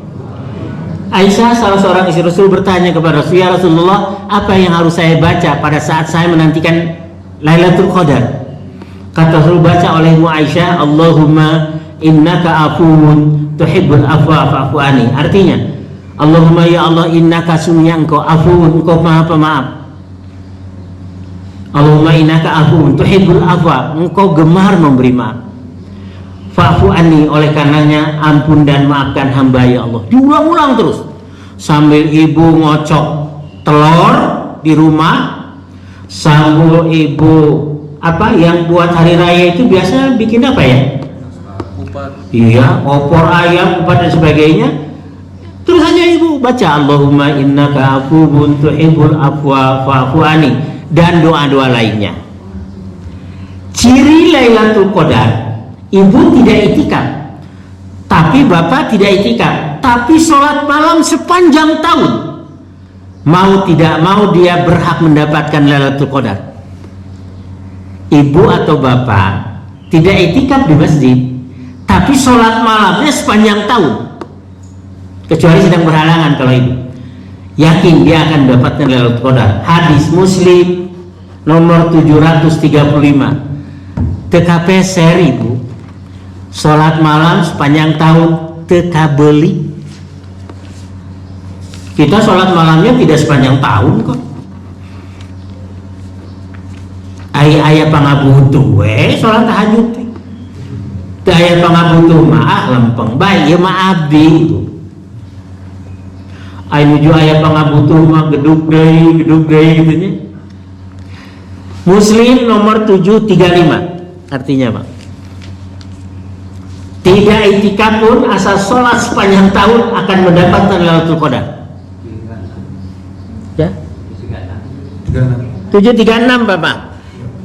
S2: Aisyah, salah seorang istri Rasul, bertanya kepada Rasul, ya Rasulullah, apa yang harus saya baca pada saat saya menantikan Lailatul Qadar? Kata Rasul, baca olehmu Aisyah, Allahumma innaka afuwun tuhibbul afwa fa'fu anni. Artinya, Allahumma ya Allah, innaka sungguhnya engkau afuwun, engkau maha pemaaf. Allahumma innaka afuwun tuhibbul afwa, engkau gemar memberi maaf. Fa'fu anni, oleh karenanya ampun dan maafkan hamba ya Allah. Diulang-ulang terus sambil ibu ngocok telur di rumah, sambil ibu apa yang buat hari raya itu biasa bikin apa ya? Iya, opor ayam, kupat dan sebagainya. Terus aja ibu baca Allahumma innaka afuwun tuhibbul afwa fa'fu anni dan doa-doa lainnya. Ciri Lailatul Qadar, ibu tidak itikaf, tapi bapak tidak itikaf, tapi sholat malam sepanjang tahun. Mau tidak mau dia berhak mendapatkan Lailatul Qadar. Ibu atau bapak tidak itikaf di masjid, tapi sholat malamnya sepanjang tahun, kecuali sedang berhalangan. Kalau ibu yakin dia akan mendapatkan Lailatul Qadar. Hadis Muslim nomor 735. TKP seri ibu, sholat malam sepanjang tahun teka beli. Kita sholat malamnya tidak sepanjang tahun kok. Ayah pangabutuh sholat tahajud. Ayah pangabutuh mah lempeng baik ya mah abdi itu. Nuju ayah pangabutuh mah gedug deui gitu nya. Muslim nomor 735. Artinya Pak, tidak itikaf pun asal sholat sepanjang tahun akan mendapatkan Lailatul Qadar. Ya? 736 Bapak.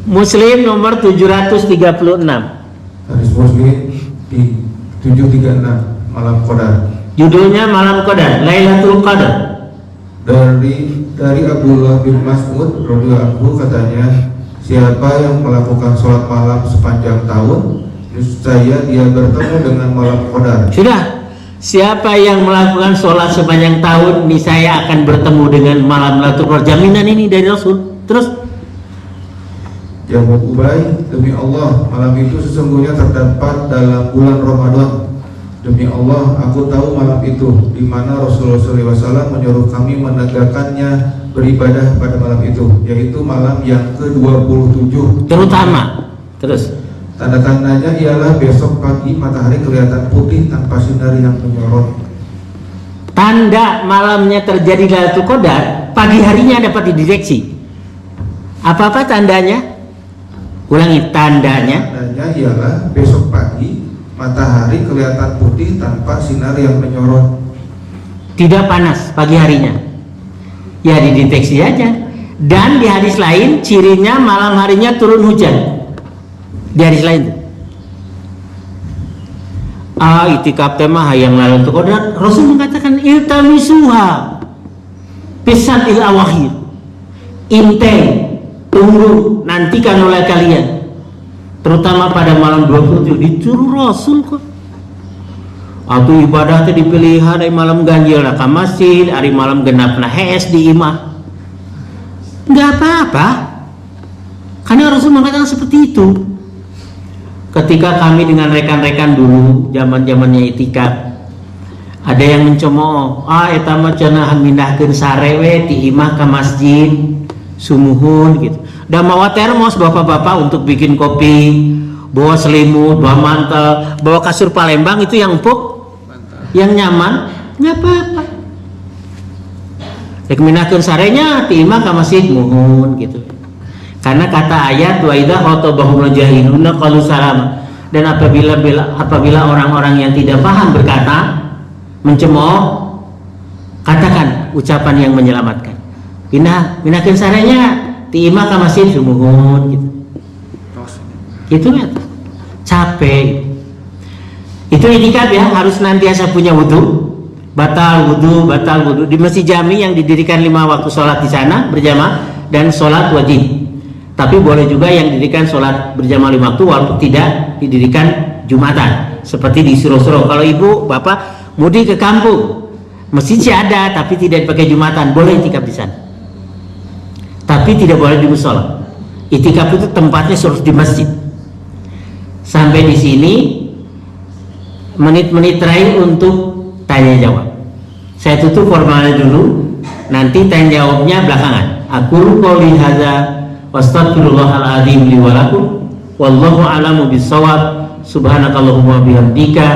S2: Muslim nomor 736.
S1: Hadis Muslim di 736 malam Qadar.
S2: Judulnya Malam Qadar, Lailatul Qadar.
S1: Dari Abdullah bin Mas'ud radhiyallahu anhu katanya, siapa yang melakukan sholat malam sepanjang tahun, niscaya dia bertemu dengan malam Qadar.
S2: Sudah. Siapa yang melakukan sholat sepanjang tahun, niscaya akan bertemu dengan malam Lailatul Qadar. Jaminan ini dari Rasul. Terus
S1: Jawab Ubay, demi Allah, malam itu sesungguhnya terdapat dalam bulan Ramadan. Demi Allah, aku tahu malam itu, di mana Rasulullah SAW menyuruh kami menegakkannya beribadah pada malam itu, yaitu malam yang ke-27.
S2: terutama. Terus
S1: Tanda-tandanya ialah besok pagi matahari kelihatan putih tanpa sinar yang menyorot.
S2: tanda malamnya terjadi Lailatul Qadar, pagi harinya dapat dideteksi. Apa-apa tandanya? Ulangi, tandanya.
S1: Tandanya ialah besok pagi matahari kelihatan putih tanpa sinar yang menyorot.
S2: Tidak panas pagi harinya. Ya dideteksi aja. Dan di hadis lain cirinya malam harinya turun hujan. Di hadis lain tuh. Itikaf tema hayang Lailatul Qadar, Rasul mengatakan iltamisuha bisatil awakhir. Inteng, tunggu, nantikan oleh kalian, terutama pada malam 27. Disuruh Rasul kok. Atau ibadah tadi dipilih hari malam ganjil ke masjid, hari malam genap na hees di imah. Enggak apa-apa. Karena Rasul mengatakan seperti itu. Ketika kami dengan rekan-rekan dulu zaman-zamannya itikaf, ada yang mencemooh, eta mah cenah mindahkeun sarewe ti imah ke masjid sumuhun gitu. Da mawa termos bapak-bapak untuk bikin kopi, bawa selimut, bawa mantel, bawa kasur Palembang itu yang empuk, yang nyaman, nggak apa-apa. Rek mindahkeun sarenya ti imah ka masjid muhun gitu. Karena kata ayat wa idza khatabahum jahiluna qalu salama. Dan apabila orang-orang yang tidak paham berkata mencemooh, katakan ucapan yang menyelamatkan. Pinahkeun sarenya ti imah ka masjid sumuhun gitu. Itulah capek. Itu itikaf ya, harus nantiasa punya wudu. Batal wudu di Masjid Jami yang didirikan 5 waktu sholat di sana berjamaah dan sholat wajib. Tapi boleh juga yang didirikan sholat berjamaah 5 waktu walaupun tidak didirikan Jumatan, seperti di Suro-Suro. Kalau ibu bapak mudik ke kampung, masjid ada tapi tidak pakai Jumatan, boleh itikaf di sana. Tapi tidak boleh di musola. Itikaf itu tempatnya harus di masjid. Sampai di sini menit-menit terakhir untuk tanya jawab. Saya tutup formalnya dulu, nanti tanya jawabnya belakangan. Aku qouli hadza wastaghfirullahal azim li wa lakum wallahu a'lamu bissawab. Subhanakallahumma bihamdika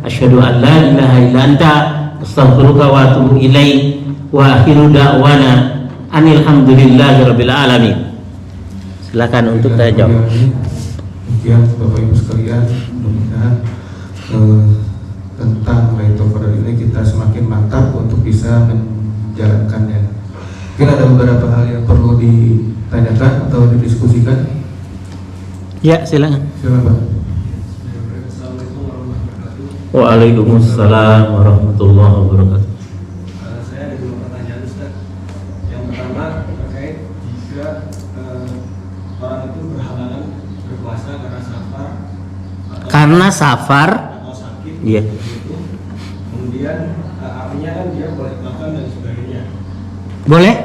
S2: asyhadu an la ilaha illa anta astaghfiruka wa atubu ilaik wa akhiru da'wana anil hamdulillahi rabbil alamin. Silakan untuk tanya jawab.
S1: Demikian Bapak Ibu sekalian, mudah-mudahan tentang Lailatul Qadar ini kita semakin mantap untuk bisa menjalankannya. Mungkin ada beberapa hal yang perlu ditanyakan atau didiskusikan.
S2: Ya, silakan.
S1: Silakan Pak.
S2: Waalaikumsalam warahmatullahi wabarakatuh.
S6: Saya ada dua pertanyaan Ustaz. Yang pertama terkait jika orang itu berhalangan berpuasa karena safar
S2: Atau
S6: sakit,
S2: Iya.
S6: gitu. Kemudian artinya kan dia boleh makan dan sebagainya.
S2: Boleh?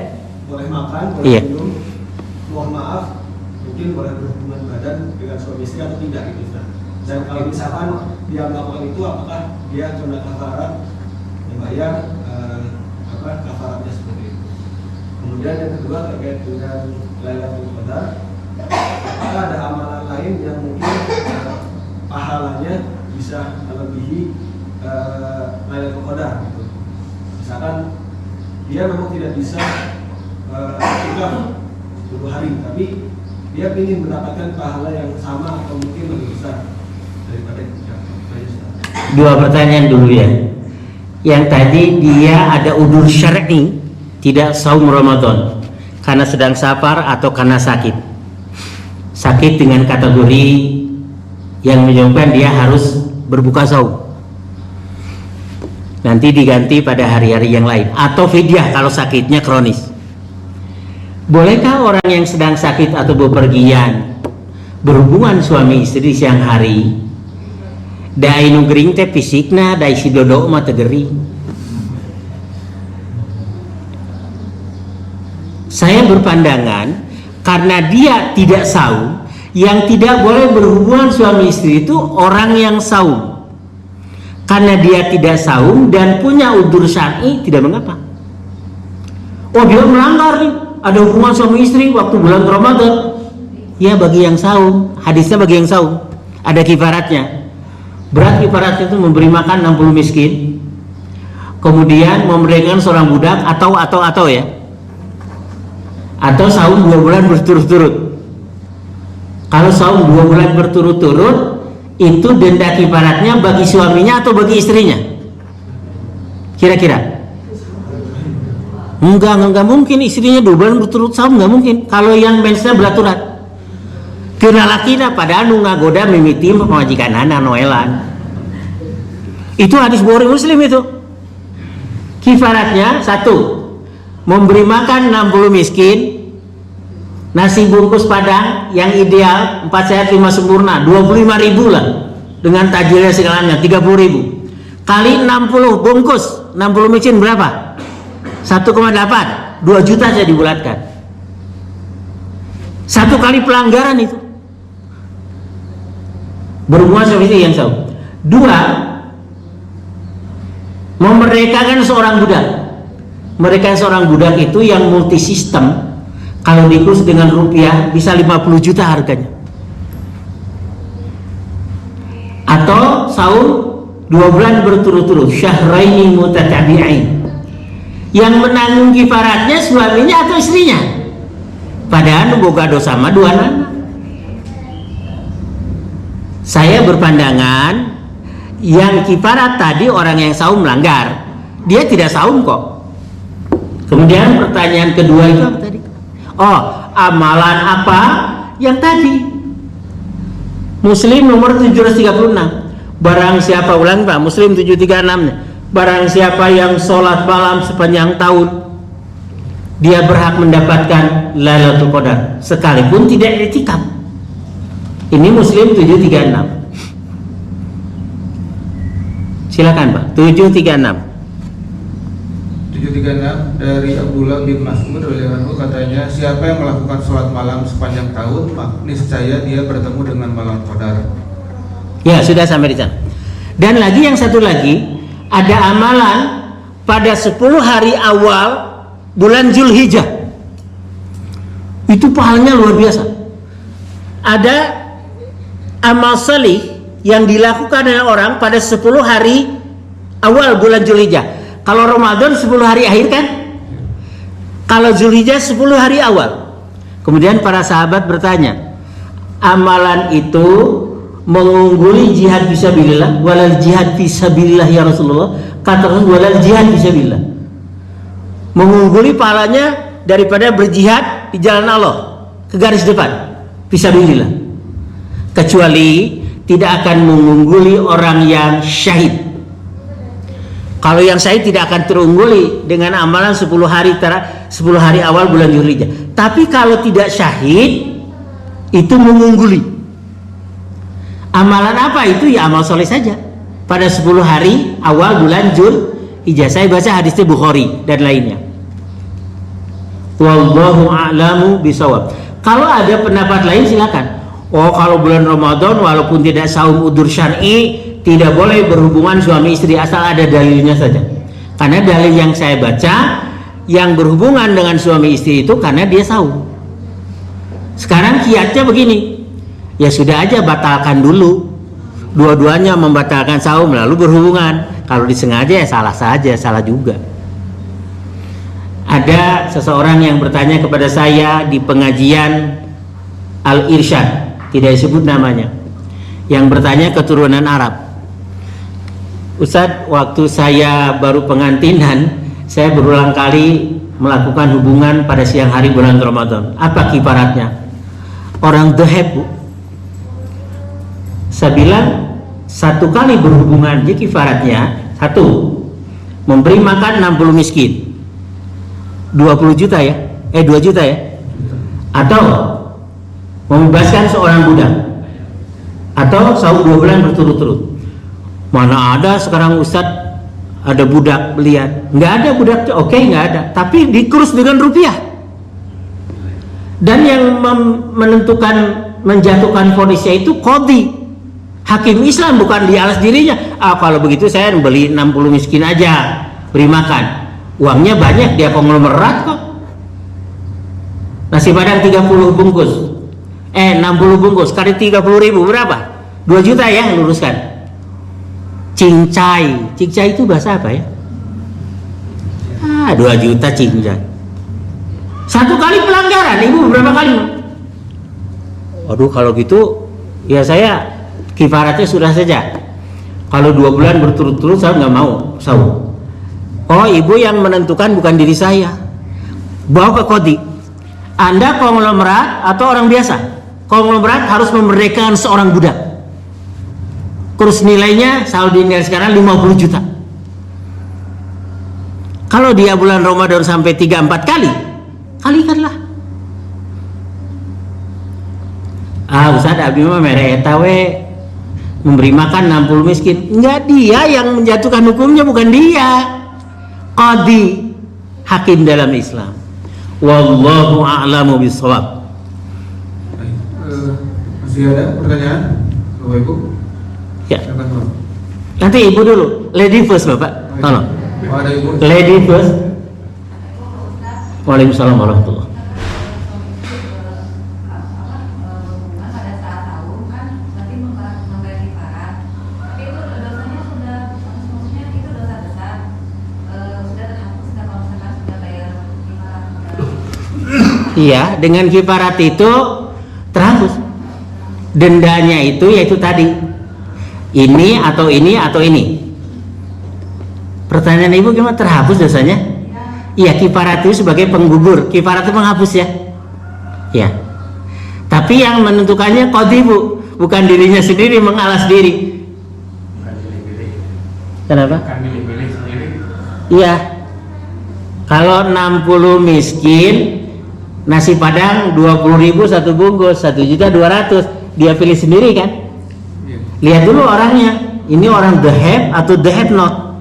S6: Boleh makan, boleh
S2: Iya.
S6: minum. Mohon maaf, mungkin boleh berhubungan badan dengan suami istri atau tidak gitu Ustaz. Dan kalau misalkan dia melakukan itu, apakah dia kena kafarat membayar kafaratnya seperti itu. Kemudian yang kedua terkait dengan Lailatul Qadar, apakah ada amalan lain yang mungkin pahalanya bisa melebihi Lailatul Qadar gitu. Misalkan dia memang tidak bisa iktikaf 10 hari, tapi dia ingin mendapatkan pahala yang sama atau mungkin lebih besar daripada iktikaf.
S2: Dua pertanyaan dulu ya. Yang tadi dia ada udzur syar'i, tidak saum Ramadan karena sedang safar atau karena sakit. Sakit dengan kategori yang menyebabkan dia harus berbuka saum. Nanti diganti pada hari-hari yang lain atau fidyah kalau sakitnya kronis. Bolehkah orang yang sedang sakit atau bepergian berhubungan suami istri siang hari? Dai nu gering teh fisikna, dai si dodo mah teu gering. Saya berpandangan karena dia tidak saum, yang tidak boleh berhubungan suami istri itu orang yang saum. Karena dia tidak saum dan punya udzur syar'i, tidak mengapa. Oh, dia melanggar nih, ada hubungan suami istri waktu bulan Ramadan. Ya, bagi yang saum, hadisnya bagi yang saum, ada kifaratnya. Berat kifaratnya itu memberi makan 60 miskin, kemudian memberikan seorang budak atau ya, atau saum 2 bulan berturut-turut. Kalau saum 2 bulan berturut-turut, itu denda kifaratnya bagi suaminya atau bagi istrinya? Kira-kira? Enggak mungkin istrinya 2 bulan berturut saum, enggak mungkin. Kalau yang mensnya beraturan. Kena lakina pada anu ngagoda mimiti pemajikan anak noelan. Itu hadis Bukhari Muslim itu. Kifaratnya 1, memberi makan 60 miskin, nasi bungkus padang yang ideal 4 sehat 5 sempurna 25.000 lah, dengan tajilnya segalanya 30.000 kali 60 bungkus 60 miskin berapa? 1,8 2 juta saya dibulatkan. 1 kali pelanggaran itu berhubungan sama istri yang saum. 2, memerdekakan seorang budak. Mereka seorang budak itu yang multi sistem, kalau dikurs dengan rupiah bisa 50 juta harganya. Atau saum 2 bulan berturut-turut, syahraini mutatabi'ain. Yang menanggung kifaratnya suaminya atau istrinya? Padahal boga dosa sama 2 anak. Saya berpandangan yang kifarat tadi orang yang saum melanggar, dia tidak saum kok. Kemudian pertanyaan kedua itu apa tadi? Oh, amalan apa yang tadi? Muslim nomor 736. Barang siapa, ulang Pak, Muslim 736. Barang siapa yang sholat malam sepanjang tahun, dia berhak mendapatkan Lailatul Qadar sekalipun tidak i'tikaf. Ini Muslim 736. Silakan Pak, 736.
S4: 736 dari Abdullah bin Mas'ud radhiyallahu anhu, katanya, siapa yang melakukan sholat malam sepanjang tahun, niscaya dia bertemu dengan malam Qadar.
S2: Ya, sudah sampai di sana. Dan lagi yang satu lagi, ada amalan pada 10 hari awal bulan Zulhijjah. Itu pahalanya luar biasa. Ada amal salih yang dilakukan oleh orang pada 10 hari awal bulan Zulhijjah. Kalau Ramadan 10 hari akhir kan? Kalau Zulhijjah 10 hari awal. Kemudian para sahabat bertanya, amalan itu mengungguli jihad fisabilillah, walal jihad fisabilillah ya Rasulullah? Kata Rasul, walal jihad fisabilillah, mengungguli pahalanya daripada berjihad di jalan Allah ke garis depan fisabilillah, kecuali tidak akan mengungguli orang yang syahid. Kalau yang syahid tidak akan terungguli dengan amalan 10 hari awal bulan Dzulhijjah. Tapi kalau tidak syahid itu mengungguli. Amalan apa itu? Ya amal soleh saja pada 10 hari awal bulan Dzulhijjah. Saya baca hadisnya Bukhari dan lainnya. Wallahu a'lamu bishawab. Kalau ada pendapat lain silakan. Oh, kalau bulan Ramadan walaupun tidak saum udzur syar'i tidak boleh berhubungan suami istri, asal ada dalilnya saja. Karena dalil yang saya baca yang berhubungan dengan suami istri itu karena dia saum. Sekarang kiatnya begini, ya sudah aja batalkan dulu, dua-duanya membatalkan saum lalu berhubungan. Kalau disengaja ya salah saja, salah juga. Ada seseorang yang bertanya kepada saya di pengajian Al-Irsyad, tidak disebut namanya, yang bertanya keturunan Arab. Ustadz, waktu saya baru pengantinan, saya berulang kali melakukan hubungan pada siang hari bulan Ramadan. Apa kifaratnya? Orang dhahab, Bu. Saya bilang 1 kali berhubungan, jadi kifaratnya 1, memberi makan 60 miskin, 20 juta ya, 2 juta ya, atau membebaskan seorang budak, atau saum 2 bulan berturut-turut. Mana ada sekarang Ustadz ada budak belian? Nggak ada budak, oke, nggak ada. Tapi dikurus dengan rupiah. Dan yang menentukan, menjatuhkan vonisnya itu qadhi, hakim Islam, bukan dia alas dirinya. Kalau begitu saya beli 60 miskin aja, beri makan. Uangnya banyak, dia konglomerat kok. Nasi padang 30 bungkus, 60 bungkus kali 30.000 berapa? 2 juta ya, luruskan. Cincai itu bahasa apa ya? 2 juta cincai. 1 kali pelanggaran, ibu berapa kali? Waduh, kalau gitu ya saya kifaratnya sudah saja. Kalau 2 bulan berturut-turut saya nggak mau saum. Oh, ibu yang menentukan bukan diri saya. Bawa ke qadhi. Anda konglomerat atau orang biasa? Konglomerat harus memerdekakan seorang budak. Kurs nilainya saldo nilai sekarang 50 juta. Kalau dia bulan Ramadan sampai 3-4 kali, kalikanlah. Ustaz abi mah mere eta we memberi makan 60 miskin. Enggak, dia yang menjatuhkan hukumnya, bukan dia. Qadhi, hakim dalam Islam. Wallahu a'lamu bishawab.
S4: Masih ada pertanyaan? Bapak Ibu?
S2: Ya. Nanti ibu dulu, lady first Bapak. Tolong.
S4: Ada ibu.
S2: Lady first. Waalaikumsalam warahmatullahi. Iya, dengan kifarat itu terhapus. Dendanya itu yaitu tadi. Ini atau ini atau ini. Pertanyaan ibu gimana, terhapus dosanya? Iya, kifarat itu sebagai penggugur. Kifarat itu menghapus ya. Ya. Tapi yang menentukannya qadhi, Bu, bukan dirinya sendiri mengalas diri. Kenapa? Bukan milih-milih sendiri. Iya. Kalau 60 miskin, nasi padang 20.000 1 bungkus, 1.200.000, dia pilih sendiri kan? Lihat dulu orangnya, ini orang the have atau the have not.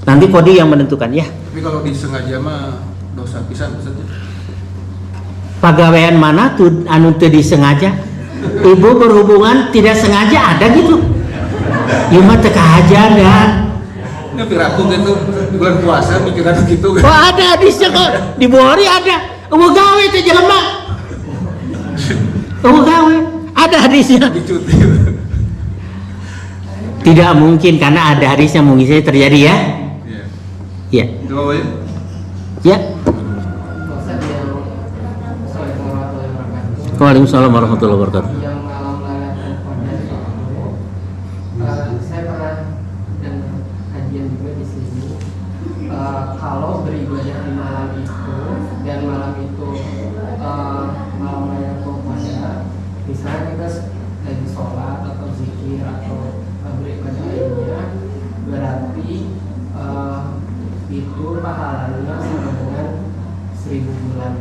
S2: Nanti qadhi yang menentukan ya.
S4: Tapi kalau disengaja mah dosa pisan saja.
S2: Pagawean mana tuh anu teu disengaja? Ibu berhubungan tidak sengaja ada gitu. Ieu mah teu kahaja dan.
S4: Ini piraku gitu bulan puasa mikiran gitu.
S2: Oh, ada hadisnya kok di Bukhari ada. Eueuh gawe teh jelema. Eueuh gawe. Ada hadisnya.
S4: Dicuti.
S2: Tidak mungkin karena ada hadisnya mungkin saja terjadi ya. Iya.
S4: Coba ya.
S2: Ya. Waalaikumsalam warahmatullahi wabarakatuh.
S7: Yang malam Lailatul Qadar itu, saya pernah dengar kajian juga di sini. Kalau beribadah di malam itu dan malam itu malam Lailatul Qadar, misalnya kita lagi sholat atau zikir atau beribadah lainnya, berarti itu pahalanya sama dengan 1000 bulan.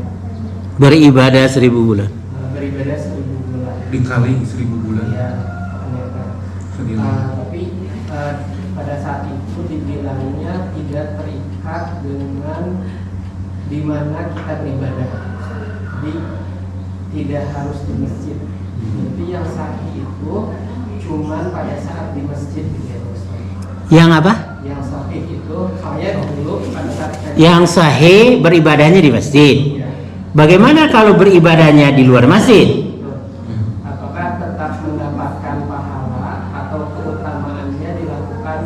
S2: Beribadah 1000 bulan.
S7: Beribadah 1000 bulan.
S4: Dikali 1000 bulan.
S7: Ya, ternyata. Tapi pada saat itu dibilangnya tidak terikat dengan di mana kita beribadah. Jadi tidak harus di masjid. Jadi yang sahih itu cuman pada saat di masjid gitu.
S2: Yang apa?
S7: Yang sahih itu saya dulu pada saat
S2: Yang sahih beribadahnya di masjid.
S7: Ya.
S2: Bagaimana kalau beribadahnya di luar masjid?
S7: Apakah tetap mendapatkan pahala atau keutamaannya dilakukan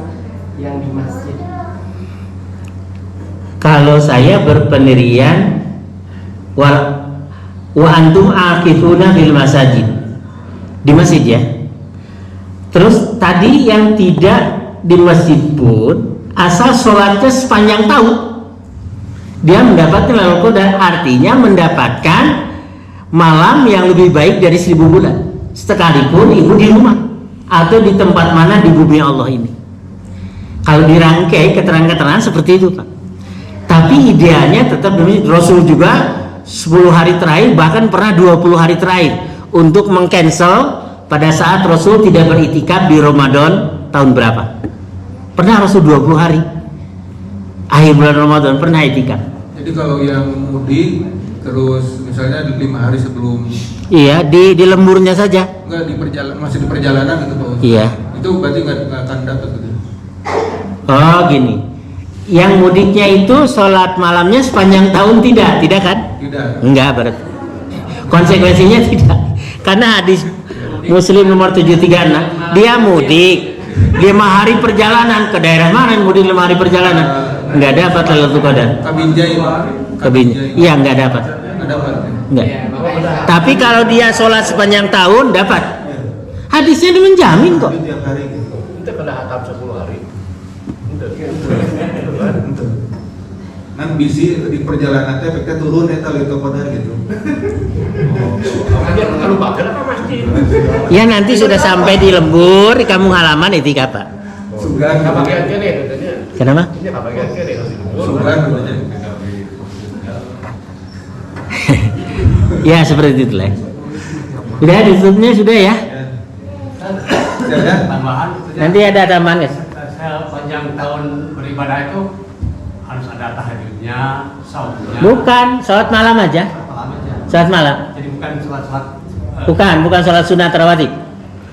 S7: yang di masjid?
S2: Kalau saya berpendirian wa antum aqifuna fil masajid, di masjid ya. Terus tadi yang tidak di masjid pun asal sholatnya sepanjang tahun, dia mendapatkan Lailatul Qadar, artinya mendapatkan malam yang lebih baik dari 1000 bulan, sekalipun ibu di rumah atau di tempat mana di bumi Allah ini. Kalau dirangkai keterangan-keterangan seperti itu, Pak. Tapi idealnya tetap Rasul juga 10 hari terakhir, bahkan pernah 20 hari terakhir untuk mengcancel pada saat Rasul tidak beritikaf di Ramadan tahun berapa. Pernah Rasul 20 hari akhir bulan Ramadan pernah itikaf.
S4: Jadi kalau yang mudik terus misalnya 5 hari sebelum,
S2: Iya, di lemburnya saja.
S4: enggak masih di perjalanan gitu Pak Ustaz.
S2: Iya.
S4: Itu berarti nggak akan dapat gitu.
S2: Oh gini, yang mudiknya itu sholat malamnya sepanjang tahun tidak kan?
S4: Tidak.
S2: Enggak berarti. Konsekuensinya tidak. Karena hadis Muslim nomor 736, dia mudik 5 hari perjalanan ke daerah mana yang mudik 5 hari perjalanan? Enggak dapat Lailatul Qadar.
S4: Kabinjai Pak.
S2: Iya enggak dapat.
S4: Nggak dapat.
S2: Enggak. Tapi kalau dia sholat sepanjang tahun dapat. Hadisnya menjamin kok.
S1: Tiap hari gitu.
S8: Kita kena hatam 10 hari.
S1: Kan bisi di perjalanan teh efeknya turun eta Lailatul Qadar gitu.
S8: Makanya nggak lupa kenapa masjid.
S2: Ya nanti sudah sampai di lembur di kampung halaman itikaf Pak.
S4: Sugan.
S8: Nggak bagian kene katanya.
S2: Kenapa?
S8: Ini nggak bagian kene harus dikumpul.
S4: Sugan katanya.
S2: Ya seperti itu lah. Udah ditutupnya sudah ya.
S4: Sudah.
S8: Tambahan.
S2: Nanti ada tambahan guys.
S8: Saya panjang tahun beribadah itu harus ada tahajudnya, saumnya.
S2: Bukan sholat malam aja.
S8: Malam aja.
S2: Sholat malam.
S8: Jadi bukan sholat.
S2: Bukan sholat sunat rawatib.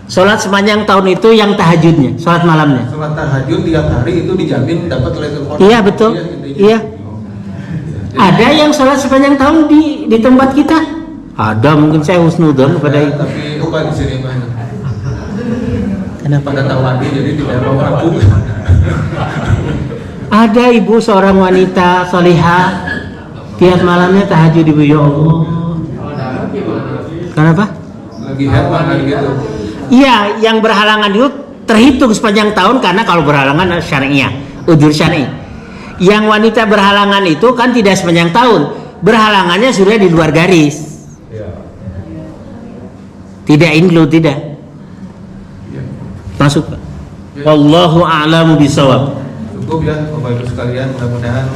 S2: Sholat sepanjang tahun itu yang tahajudnya, sholat malamnya.
S4: Sholat tahajud tiap hari itu dijamin dapat Lailatul Qadar.
S2: Iya betul. Iya. Ada yang sholat sepanjang tahun di tempat kita. Ada mungkin saya husnudon pada itu.
S4: Tapi lupa di sini Pak.
S2: Kenapa?
S4: Pada tahu lagi jadi tidak mau rampung.
S2: Ada ibu seorang wanita solihah tiap malamnya tahajud ibu, ya Allah. Kenapa?
S4: Lagi hebat kan gitu.
S2: Iya, yang berhalangan itu terhitung sepanjang tahun karena kalau berhalangan syar'iyah, udzur syar'i. Yang wanita berhalangan itu kan tidak sepanjang tahun, berhalangannya sudah di luar garis. Tidak include, tidak. Masuk Pak. Wallahu a'lamu bishawab.
S4: Cukup ya Bapak Ibu sekalian, mudah-mudahan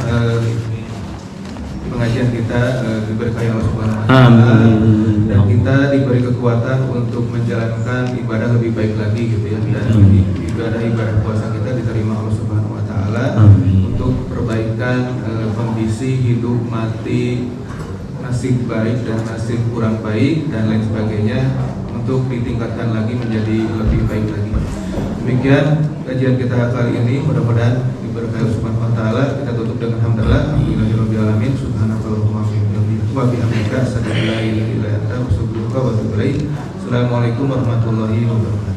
S4: pengajian kita diberkahi Allah Subhanahu wa taala.
S2: Amin.
S4: Dan kita diberi kekuatan untuk menjalankan ibadah lebih baik lagi gitu ya, dan ibadah puasa kita diterima Allah Subhanahu wa taala untuk perbaikan kondisi hidup mati, nasib baik dan nasib kurang baik dan lain sebagainya, untuk ditingkatkan lagi menjadi lebih baik lagi. Demikian kajian kita kali ini, mudah-mudahan diberkahi Allah Subhanahu wa taala. Kita tutup dengan hamdalah, alhamdulillahirabbil alamin, subhanakallahumma wa bihamdika, asyhadu an la ilaha illa anta, astaghfiruka wa atubu ilaik. Assalamualaikum warahmatullahi wabarakatuh.